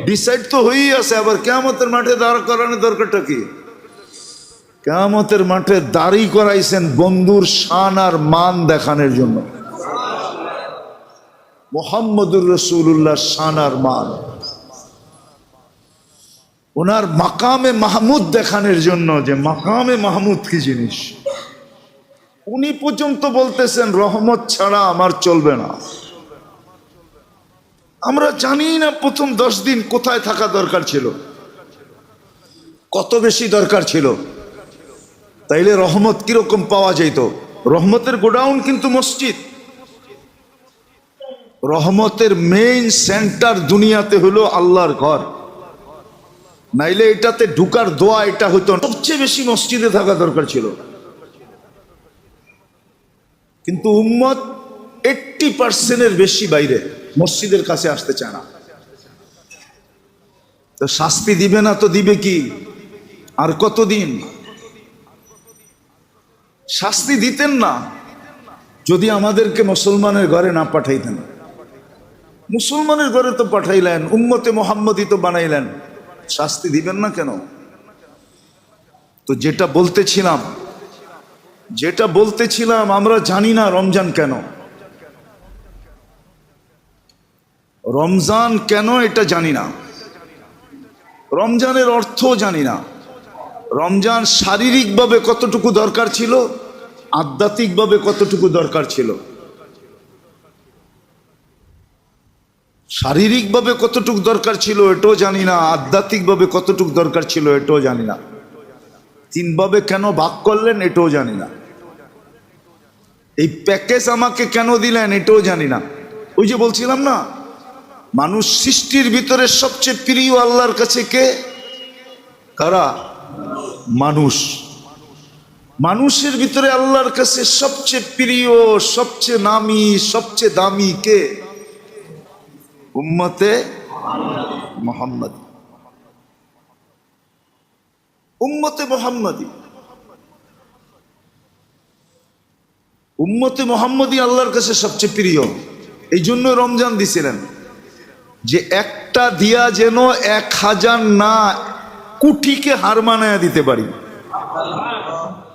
ডিসাইড তো হয়েই আছে। আবার কিয়ামতের মাঠে দাঁড় করানোর দরকারটা কি? কিয়ামতের মাঠে দাঁড়ি করাইছেন বন্ধুর শান আর মান দেখানোর জন্য। মুহাম্মদুর রাসূলুল্লাহ শান আর মান, ওনার মাকামে মাহমুদ দেখানোর জন্য, যে মাকামে মাহমুদ কি জিনিস। উনি পর্যন্ত বলতেছেন রহমত ছাড়া আমার চলবে না। আমরা জানি না প্রথম 10 দিন কোথায় থাকা দরকার ছিল, কত বেশি দরকার ছিল। তাইলে রহমত কিরকম পাওয়া যেত? রহমতের গোডাউন কিন্তু মসজিদ। রহমতের মেইন সেন্টার দুনিয়াতে হলো আল্লাহর ঘর। নাইলে এটাতে ঢুকার দোয়া এটা হইতো সবচেয়ে বেশি মসজিদে থাকা দরকার ছিল। কিন্তু উম্মত 80% বেশি বাইরে, মসজিদের কাছে আসতে চায় না। তো শাস্তি দিবে না তো দিবে কি? আর কতদিন শাস্তি দিতেন না যদি আমাদেরকে মুসলমানের ঘরে না পাঠাইতেন। মুসলমানের ঘরে তো পাঠাইলেন, উম্মতে মুহাম্মদী তো বানাইলেন, শাস্তি দিবেন না কেন? তো যেটা বলতেছিলাম আমরা জানি না রমজান কেন। রমজান কেন এটা জানি না, রমজানের অর্থ জানি না। রমজান শারীরিকভাবে কতটুকু দরকার ছিল, আধ্যাত্মিকভাবে কতটুকু দরকার ছিল। শারীরিকভাবে কতটুকু দরকার ছিল এটাও জানি না, আধ্যাত্মিকভাবে কতটুকু দরকার ছিল এটাও জানি না। তিনভাবে কেন ভাগ করলেন এটাও জানি না। এই প্যাকেজ আমাকে কেন দিলেন এটাও জানি না। ওই যে বলছিলাম না, মানুষ সৃষ্টির ভিতরে সবচেয়ে প্রিয় আল্লাহর কাছে কে? কারা? মানুষ। মানুষের ভিতরে আল্লাহর কাছে সবচেয়ে প্রিয়, সবচেয়ে নামী, সবচেয়ে দামি কে? উম্মতে মুহাম্মদ। উম্মতে মুহাম্মদী, উম্মতে মুহাম্মদী আল্লাহর কাছে সবচেয়ে প্রিয়। এই জন্য রমজান দিছিলেন যে একটা দিয়া যেন 1000 না কোটিকে হার মানায়া দিতে পারি।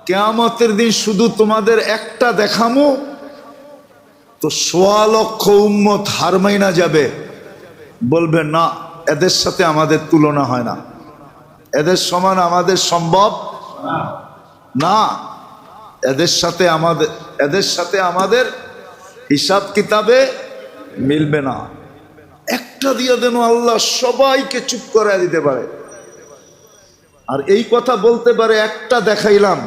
কিয়ামতের দিন শুধু তোমাদের একটা দেখামো তো 1.25 লক্ষ উম্মত হার মাইনা যাবে, বলবে না এদের সাথে আমাদের তুলনা হয় না, এদের সমান আমাদের সম্ভব না, এদের সাথে আমাদের হিসাব কিতাবে মিলবে না। একটা দিয়ে যেন আল্লাহ সবাইকে চুপ করে দিতে পারে। আর এই কথা বলতে পারে একটা দেখাইলাম।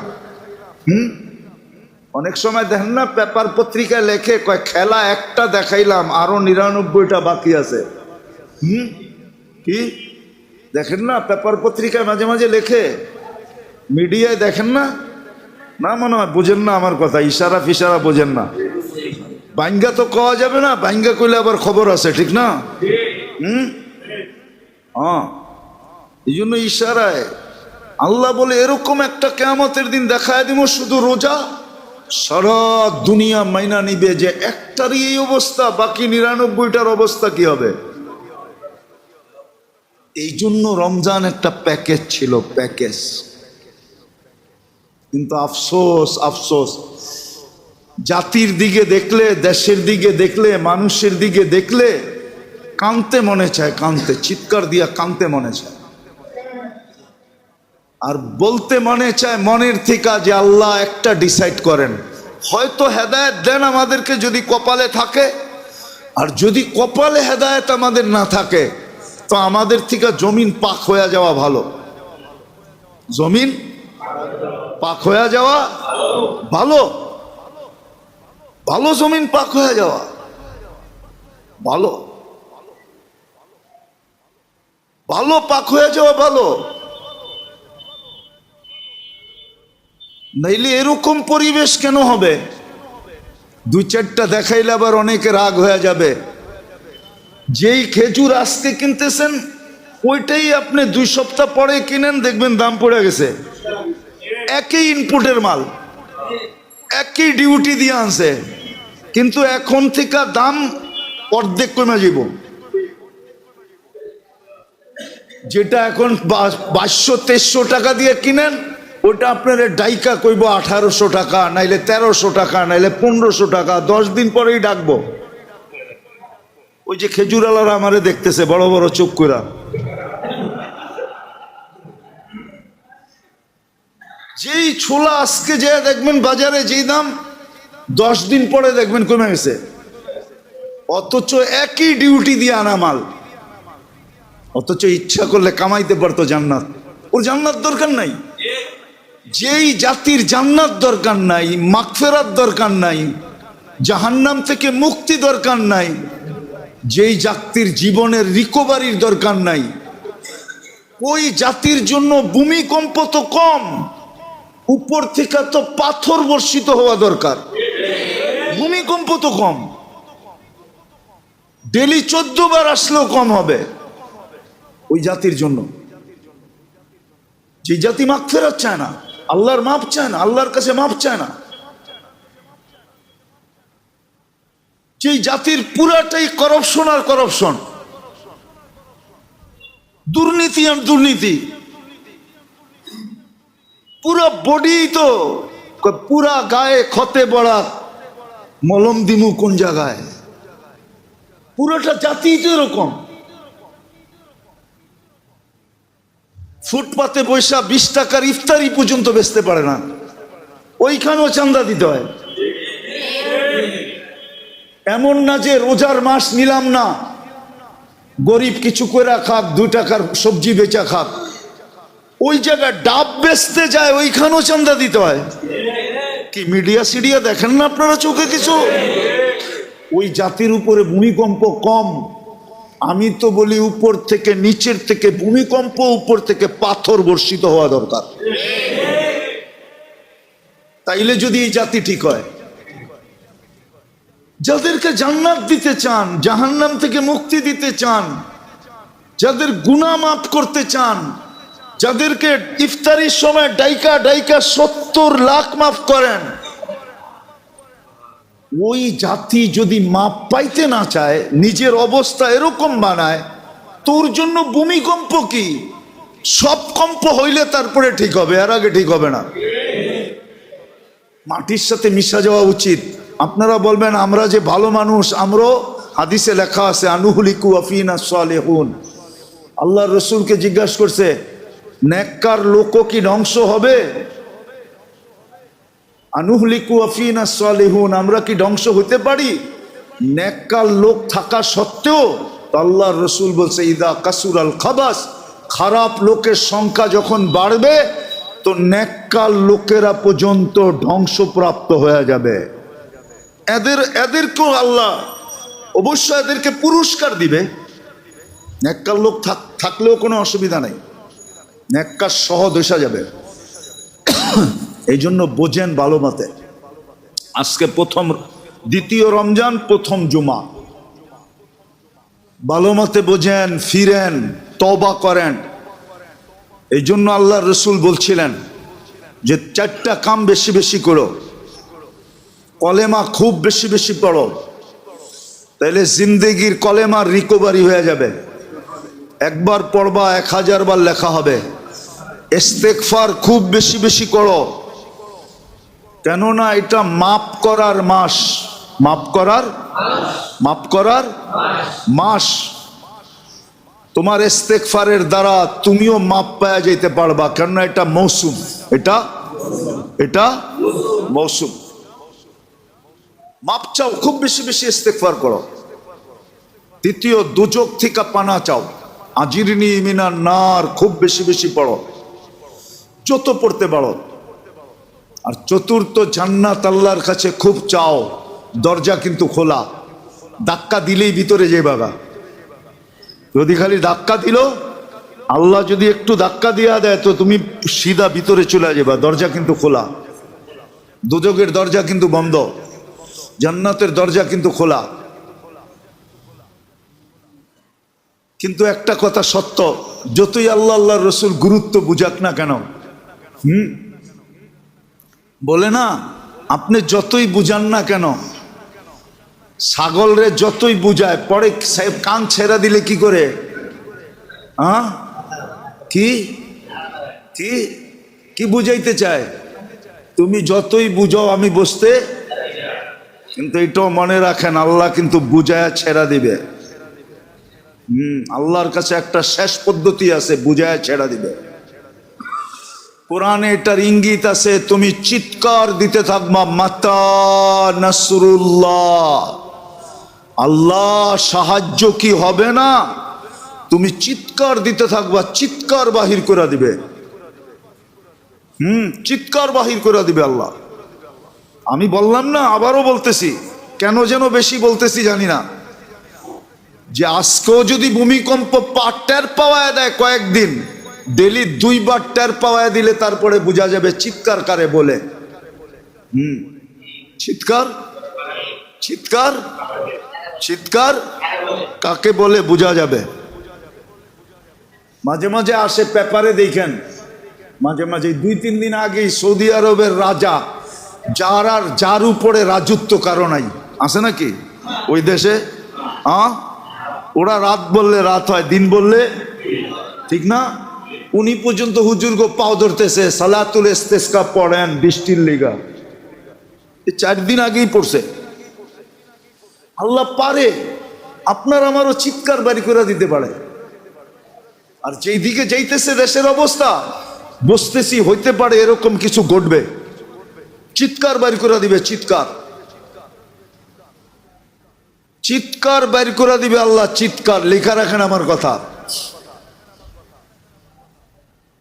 অনেক সময় দেখেন না পেপার পত্রিকায় লেখে, কয় খেলা একটা দেখাইলাম আরো 99টা বাকি আছে। কি দেখেন না পেপার পত্রিকায় মাঝে মাঝে লেখে, মিডিয়ায় দেখেন না? না মনে হয় বোঝেন না আমার কথা, ইশারা ফিশারা বোঝেন না। বাইঙ্গা তো কওয়া যাবে না, বাইঙ্গা কইলে আবার খবর আছে, ঠিক না? হ্যাঁ, এই জন্য ইশারায় আল্লাহ বলে এরকম একটা কিয়ামতের দিন দেখায় দিব, শুধু রোজা সারা দুনিয়া মাইনা নিবে যে একটারই এই অবস্থা, বাকি 99টার অবস্থা কি হবে। এই জন্য রমজান একটা প্যাকেজ ছিল, প্যাকেজ। কিন্তু আফসোস, আফসোস, জাতির দিকে দেখলে, দেশের দিকে দেখলে, মানুষের দিকে দেখলে কাঁদতে মনে চায়, কাঁদতে, চিৎকার দিয়া কাঁদতে মনে চায়। আর বলতে মনে চায় মনের থেকে যে আল্লাহ একটা ডিসাইড করেন, হয়তো হেদায়েত দেন আমাদেরকে যদি কপালে থাকে, আর যদি কপালে হেদায়েত আমাদের না থাকে তো আমাদের থেকে জমিন পাক হয়ে যাওয়া ভালো। জমিন পাক হয়ে যাওয়া ভালো, ভালো, জমিন পাক হয়ে যাওয়া ভালো, ভালো, পাক হয়ে যাওয়া ভালো। নাইলে এরকম পরিবেশ কেন হবে? 2-4টা দেখাইলে আবার অনেকে রাগ হয়ে যাবে। যেই খেজুর আজকে কিনতেছেন ওইটাই আপনি 2 সপ্তাহ পরে কিনেন, দেখবেন দাম পড়ে গেছে। একই ইনপুটের মাল, একই ডিউটি দিয়ে আনছে, কিন্তু এখন থেকে দাম অর্ধেক কমে যাব। যেটা এখন 2200-2300 টাকা দিয়ে কিনেন, ওটা আপনার ডাইকা কইব 1800 টাকা, নাইলে 1300 টাকা, নাইলে 1500 টাকা। 10 দিন পরেই ডাকবো। ওই যে খেজুরালারা আমারে দেখতেছে বড় বড় চোখ কইরা, যেই ছোলা আজকে যে দেখবেন বাজারে যেই দাম, 10 দিন পরে দেখবেন কমে গেছে। অথচ একই ডিউটি দিয়ে আনা মাল, অথচ ইচ্ছা করলে কামাইতে পারতো জান্নাত। ওর জান্নাত দরকার নাই। যেই জাতির জান্নাত দরকার নাই, মাগফিরাত দরকার নাই, জাহান্নাম থেকে মুক্তি দরকার নাই, যেই জাতির জীবনের রিকভারির দরকার নাই, ওই জাতির জন্য ভূমিকম্প তো কম, উপর থেকে তো পাথর বর্ষিত হওয়া দরকার। ভূমিকম্প তো কম, ডেলি 14 বার আসলেও কম হবে ওই জাতির জন্য। যে জাতি মাগফিরাত চায় না, আল্লাহর মাপ চায় না, আল্লাহর কাছে মাপ চায় না, যে জাতির পুরাটাই করাপশন আর করাপশন, দুর্নীতি আর দুর্নীতি, পুরা বডি তো, পুরা গায়ে ক্ষতে বড়া, মলম দিমু কোন জায়গায়, পুরোটা জাতি তো এরকম। ফুটপাতে পয়সা 20 টাকার ইফতারি পর্যন্ত বেচতে পারে না, ওইখানেও চান্দা দিতে হয়। এমন না যে রোজার মাস নিলাম না, গরিব কিছু করে খাক, 2 টাকার সবজি বেচা খাক, ওই জায়গায় ডাব বেচতে যায়, ওইখানেও চান্দা দিতে হয়। কি মিডিয়া সিডিয়া দেখেন না আপনারা চোখে কিছু? ওই জাতির উপরে ভূমিকম্প কম। আমি তো বলি উপর থেকে, নিচের থেকে ভূমিকম্প, উপর থেকে পাথর বর্ষিত হওয়া দরকার, তাইলে যদি এই জাতি ঠিক হয়। যাদেরকে জান্নাত দিতে চান, জাহান্নাম থেকে মুক্তি দিতে চান, যাদের গুনাহ মাফ করতে চান, যাদেরকে ইফতারির সময় ডাইকা ডাইকা 70 লাখ মাফ করেন, ওই জাতি যদি মাপ পাইতে না চায়, নিজের অবস্থা এরকম বানায়, তোর জন্য ভূমিকম্প কি? সব কম্প হইলে তারপরে ঠিক হবে, এর আগে ঠিক হবে না। মাটির সাথে মিশা যাওয়া উচিত। আপনারা বলবেন আমরা যে ভালো মানুষ, আমরাও, হাদিসে লেখা আছে আনুহলিকু আফিনা সালেহুন। আল্লাহর রসুলকে জিজ্ঞাসা করছে, নেককার লোকও কি ধ্বংস হবে? আনুহলিকু আফিনা সালেহুন, আমরা কি ধ্বংস হতে পারি নেককার লোক থাকা সত্ত্বেও? আল্লাহর রসুল বলছে, ইদা কাসুরাল খাবাস, খারাপ লোকের সংখ্যা যখন বাড়বে তো নেককার লোকেরা পর্যন্ত ধ্বংসপ্রাপ্ত হয়ে যাবে। এদেরকেও আল্লাহ অবশ্য এদেরকে পুরস্কার দিবে। নেককার লোক থাকলেও কোনো অসুবিধা নেই, নেককার সহ দেশা যাবে। এই জন্য বোঝেন ভালো মতে, আজকে দ্বিতীয় রমজান, প্রথম জুমা, ভালো মতে বোঝেন, ফিরেন, তওবা করেন। এই জন্য আল্লাহ রসুল বলছিলেন যে 4টা কাম বেশি বেশি করো, কলেমা খুব বেশি বেশি পড়ো, তাইলে জিন্দেগির কলেমার রিকভারি হয়ে যাবে। একবার পড়বা 1000 বার লেখা হবে। ইস্তেগফার খুব বেশি বেশি করো, কেননা এটা মাফ করার মাস, মাফ করার মাস। তোমার ইস্তেগফারের দ্বারা তুমিও মাপ পাওয়া যেতে পারবা, কেননা এটা মৌসুম, এটা মৌসুম। মাপ চাও, খুব বেশি বেশি ইস্তেগফার করো। তৃতীয়, দুজক থেকে পানা চাও, আজিরনি মিনান নার, খুব বেশি বেশি পড়ো, যত পড়তে পারো। আর চতুর্থ, জান্নাত আল্লাহর কাছে খুব চাও, দরজা কিন্তু খোলা, ধাক্কা দিলেই ভিতরে যে বাবা। যদি খালি ধাক্কা দিল, আল্লাহ যদি একটু ধাক্কা দিয়া দেয় তো তুমি সিধা ভিতরে চলে যাবা, দরজা কিন্তু খোলা। দুজকের দরজা কিন্তু বন্ধ, জান্নাতের দরজা কিন্তু খোলা। কিন্তু একটা কথা সত্য, যতই আল্লাহ আল্লাহর রসুল গুরুত্ব বুঝাক না কেন, বলে না, আপনি যতই বুঝান না কেন, ছাগল রে যতই বুঝায়, পরে কান ছেড়া দিলে কি করে? কি কি কি বুঝাইতে চায়? তুমি যতই বুঝাও আমি বুঝতে, কিন্তু এটাও মনে রাখেন, আল্লাহ কিন্তু বুঝায়া ছেড়া দিবে। আল্লাহর কাছে একটা শেষ পদ্ধতি আছে, বুঝায়া ছেড়া দিবে। কোরআনে এটার ইঙ্গিত আছে, তুমি চিৎকার দিতে থাকবা, মাতা নাসরুল্লাহ, আল্লাহ সাহায্য কি হবে না, তুমি চিৎকার দিতে থাকবা, চিৎকার বাহির করে দিবে। চিৎকার বাহির করে দিবে আল্লাহ। আমি বললাম না, আবারও বলতেছি, কেন যেন বেশি বলতেছি জানি না, যে আজকেও যদি ভূমিকম্প টের পাওয়া দেয় কয়েকদিন, ডেলি 2 বার টের পাওয়া দিলে তারপরে বোঝা যাবে চিৎকার কারে বলে। চিৎকার চিৎকার চিৎকার কাকে বলে বোঝা যাবে। মাঝে মাঝে আসে পেপারে, দেখেন মাঝে মাঝে, 2-3 দিন আগেই সৌদি আরবের রাজা, যার উপরে রাজত্ব কারো নাই, আছে নাকি ওই দেশে? ওরা রাত বললে রাত হয়, দিন বললে ঠিক না। উনি পর্যন্ত হুজুরগো পাও ধরতেছে, সালাতুল ইস্তেসকা পড়েন বৃষ্টির লিগা, 4 দিন আগেই পড়ছে। আল্লাহ পারে, আপনার আমারও চিৎকার বাড়ি করে দিতে পারে। আর যেই দিকে যাইতেছে দেশের অবস্থা, বুঝতেছি হইতে পারে এরকম কিছু ঘটবে, চিৎকার বাড়ি করে দিবে, চিৎকার চিৎকার বাড়ি করে দিবে আল্লাহ, চিৎকার। লেখা রাখেন আমার কথা।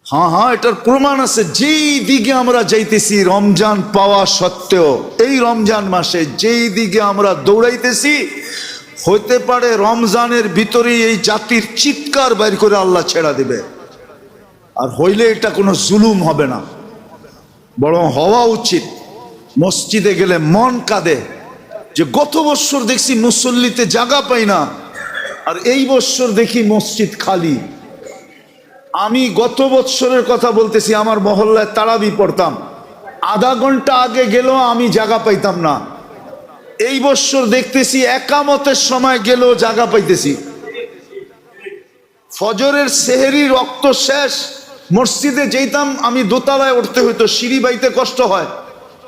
হ্যাঁ হ্যাঁ, এটার প্রমাণ আছে। যেই দিকে আমরা যাইতেছি রমজান পাওয়া সত্ত্বেও, এই রমজান মাসে যেই দিকে আমরা দৌড়াইতেছি, হইতে পারে রমজানের ভিতরে এই জাতির চিৎকার বাইর করে আল্লাহ ছেড়া দিবে। আর হইলে এটা কোনো জুলুম হবে না, বরং হওয়া উচিত। মসজিদে গেলে মন কাঁদে যে গত বৎসর দেখছি মুসল্লিতে জায়গা পাই না, আর এই বৎসর দেখি মসজিদ খালি। আমি গত বৎসরের কথা বলতেছি, আমার মহল্লায় তারাবি পড়তাম, আধা ঘন্টা আগে গেলেও আমি জায়গা পাইতাম না। এই বৎসর দেখতেছি একামতের সময় গেলেও জায়গা পাইতেছি। ফজরের সেহরি রক্ত শেষ, মসজিদে যেতাম আমি দোতলায় উঠতে হইতো, সিঁড়ি বাইতে কষ্ট হয়।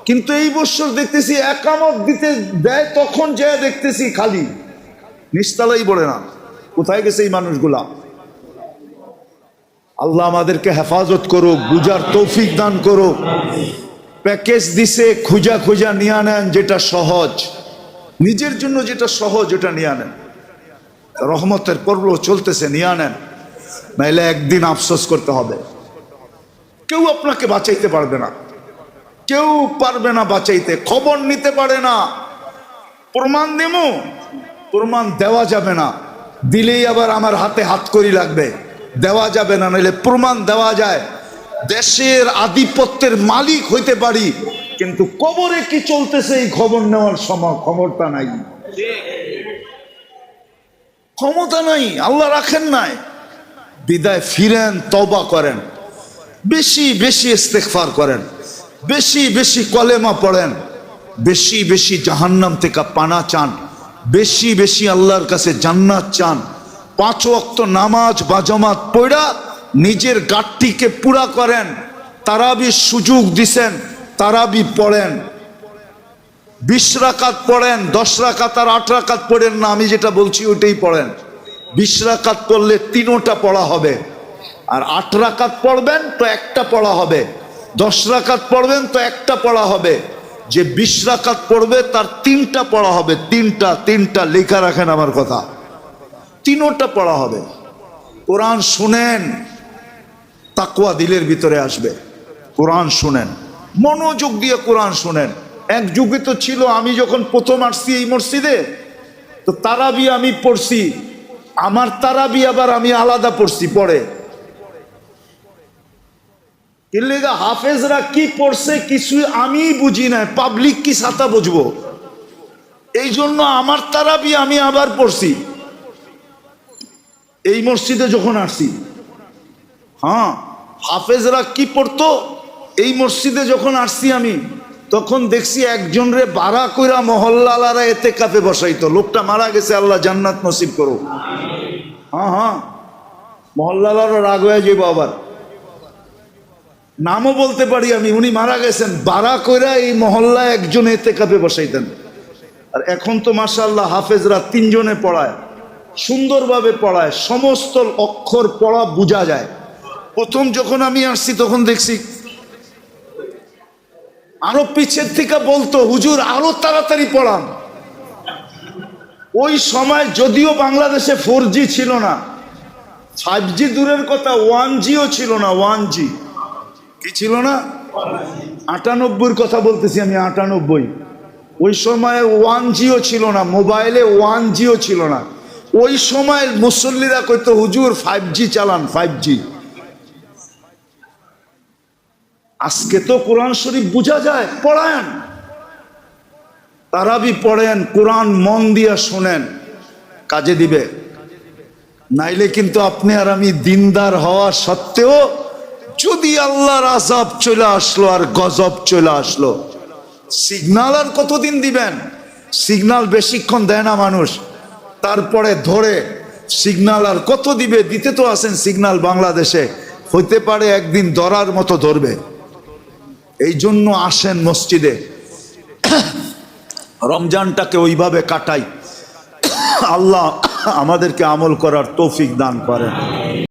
কিন্তু এই বৎসর দেখতেছি একামত দিতে দেয়, তখন যে দেখতেছি খালি, নিচতলাই পড়ে না। কোথায় গেছে এই মানুষগুলা? আল্লাহ আমাদেরকে হেফাজত করুক, বুঝার তৌফিক দান করুক। প্যাকেজ দিছে, খুঁজা খুঁজা নিয়ে নেন যেটা সহজ, নিজের জন্য যেটা সহজ ওটা নিয়ে নেন। রহমতের পর্ব চলতেছে, নিয়ে নেন, নাইলে একদিন আফসোস করতে হবে। কেউ আপনাকে বাঁচাইতে পারবে না, কেউ পারবে না বাঁচাইতে। খবর নিতে পারে না, প্রমাণ দেবো, প্রমাণ দেওয়া যাবে না। দিলেই আবার আমার হাতে হাত করি লাগবে, দেওয়া যাবে না। নাইলে প্রমাণ দেওয়া যায়। দেশের আধিপত্যের মালিক হইতে পারি, কিন্তু কবরে কি চলতেছে এই খবর নেওয়ার সময় ক্ষমতা নাই, ক্ষমতা নাই, আল্লাহ রাখেন নাই। বিদায় ফিরেন, তওবা করেন, বেশি বেশি ইস্তেগফার করেন, বেশি বেশি কলেমা পড়েন, বেশি বেশি জাহান্নাম থেকে পানা চান, বেশি বেশি আল্লাহর কাছে জান্নাত চান। 5 ওয়াক্ত নামাজ বা জামাত পড়া নিজের গাঠটিকে পুরা করেন। তারাবির সুযোগ দিছেন, তারাবি পড়েন, 20 রাকাত পড়েন, 10 রাকাত আর 8 রাকাত পড়েন না, আমি যেটা বলছি ওইটাই পড়েন। 20 রাকাত পড়লে 3টা পড়া হবে, আর 8 রাকাত পড়বেন তো একটা পড়া হবে, 10 রাকাত পড়বেন তো একটা পড়া হবে। যে 20 রাকাত পড়বে তার 3টা পড়া হবে, 3টা লেখা রাখেন আমার কথা, 3টা পড়া হবে। কোরআন শুনেন, তাকওয়া দিলের ভিতরে আসবে। কোরআন শুনেন, মনোযোগ দিয়ে কোরআন শুনেন। এক যুগে তো ছিল, আমি যখন প্রথম আসছি এই মসজিদে, তো তারাবি আমি পড়ছি, আমার তারাবি আবার আমি আলাদা পড়ছি পড়ে। হাফেজরা কি পড়ছে কিছু আমি বুঝি না, পাবলিক কি ছাতা বুঝবো, এই জন্য আমার তারাবি আমি আবার পড়ছি এই মসজিদে যখন আসছি। হ্যাঁ, হাফেজরা কি পড়তো এই মসজিদে যখন আসছি আমি, তখন দেখছি একজন রে বাড়া কইরা মহল্লালারা এতে কাপে বসাইতো। লোকটা মারা গেছে, আল্লাহ জান্নাত নসিব করো। হ্যাঁ হ্যাঁ, মহল্লালারা রাগ হয়ে যাবো, আবার নামও বলতে পারি আমি, উনি মারা গেছেন। বাড়া কইরা এই মহল্লায় একজন এতে কাপে বসাইতেন। আর এখন তো মাশাআল্লাহ হাফেজরা 3 জনে পড়ায়, সুন্দরভাবে পড়ায়, সমস্ত অক্ষর পড়া বোঝা যায়। প্রথম যখন আমি আসছি তখন দেখছি আরো পিছের থেকে বলতো, হুজুর আরো তাড়াতাড়ি পড়ান। ওই সময় যদিও বাংলাদেশে 4G ছিল না, 5G দূরের কথা, 1Gও ছিল না। 1G কি ছিল না? 98-র কথা বলতেছি আমি, 98। ওই সময় 1Gও ছিল না, মোবাইলে 1Gও ছিল না। ওই সময় মুসল্লিরা কইতো, হুজুর 5G চালান, 5G। আজকে তো কোরআন শরীফ বোঝা যায়, পড়ায়েন, তারাবি পড়েন, কোরআন মন দিয়া শোনেন, কাজে দিবে। নাইলে কিন্তু আপনি আর আমি দিনদার হওয়া সত্ত্বেও যদি আল্লাহর আযাব চলে আসলো আর গজব চলে আসলো, সিগন্যাল আর কতদিন দিবেন? সিগন্যাল বেশিক্ষণ দেয় না মানুষ, তারপরে ধরে সিগন্যাল আর কত দিবে? দিতে তো আছেন সিগন্যাল বাংলাদেশে, হইতে পারে একদিন ধরার মতো ধরবে। এই জন্য আসেন মসজিদে, রমজানটাকে ওইভাবে কাটাই। আল্লাহ আমাদেরকে আমল করার তৌফিক দান করেন।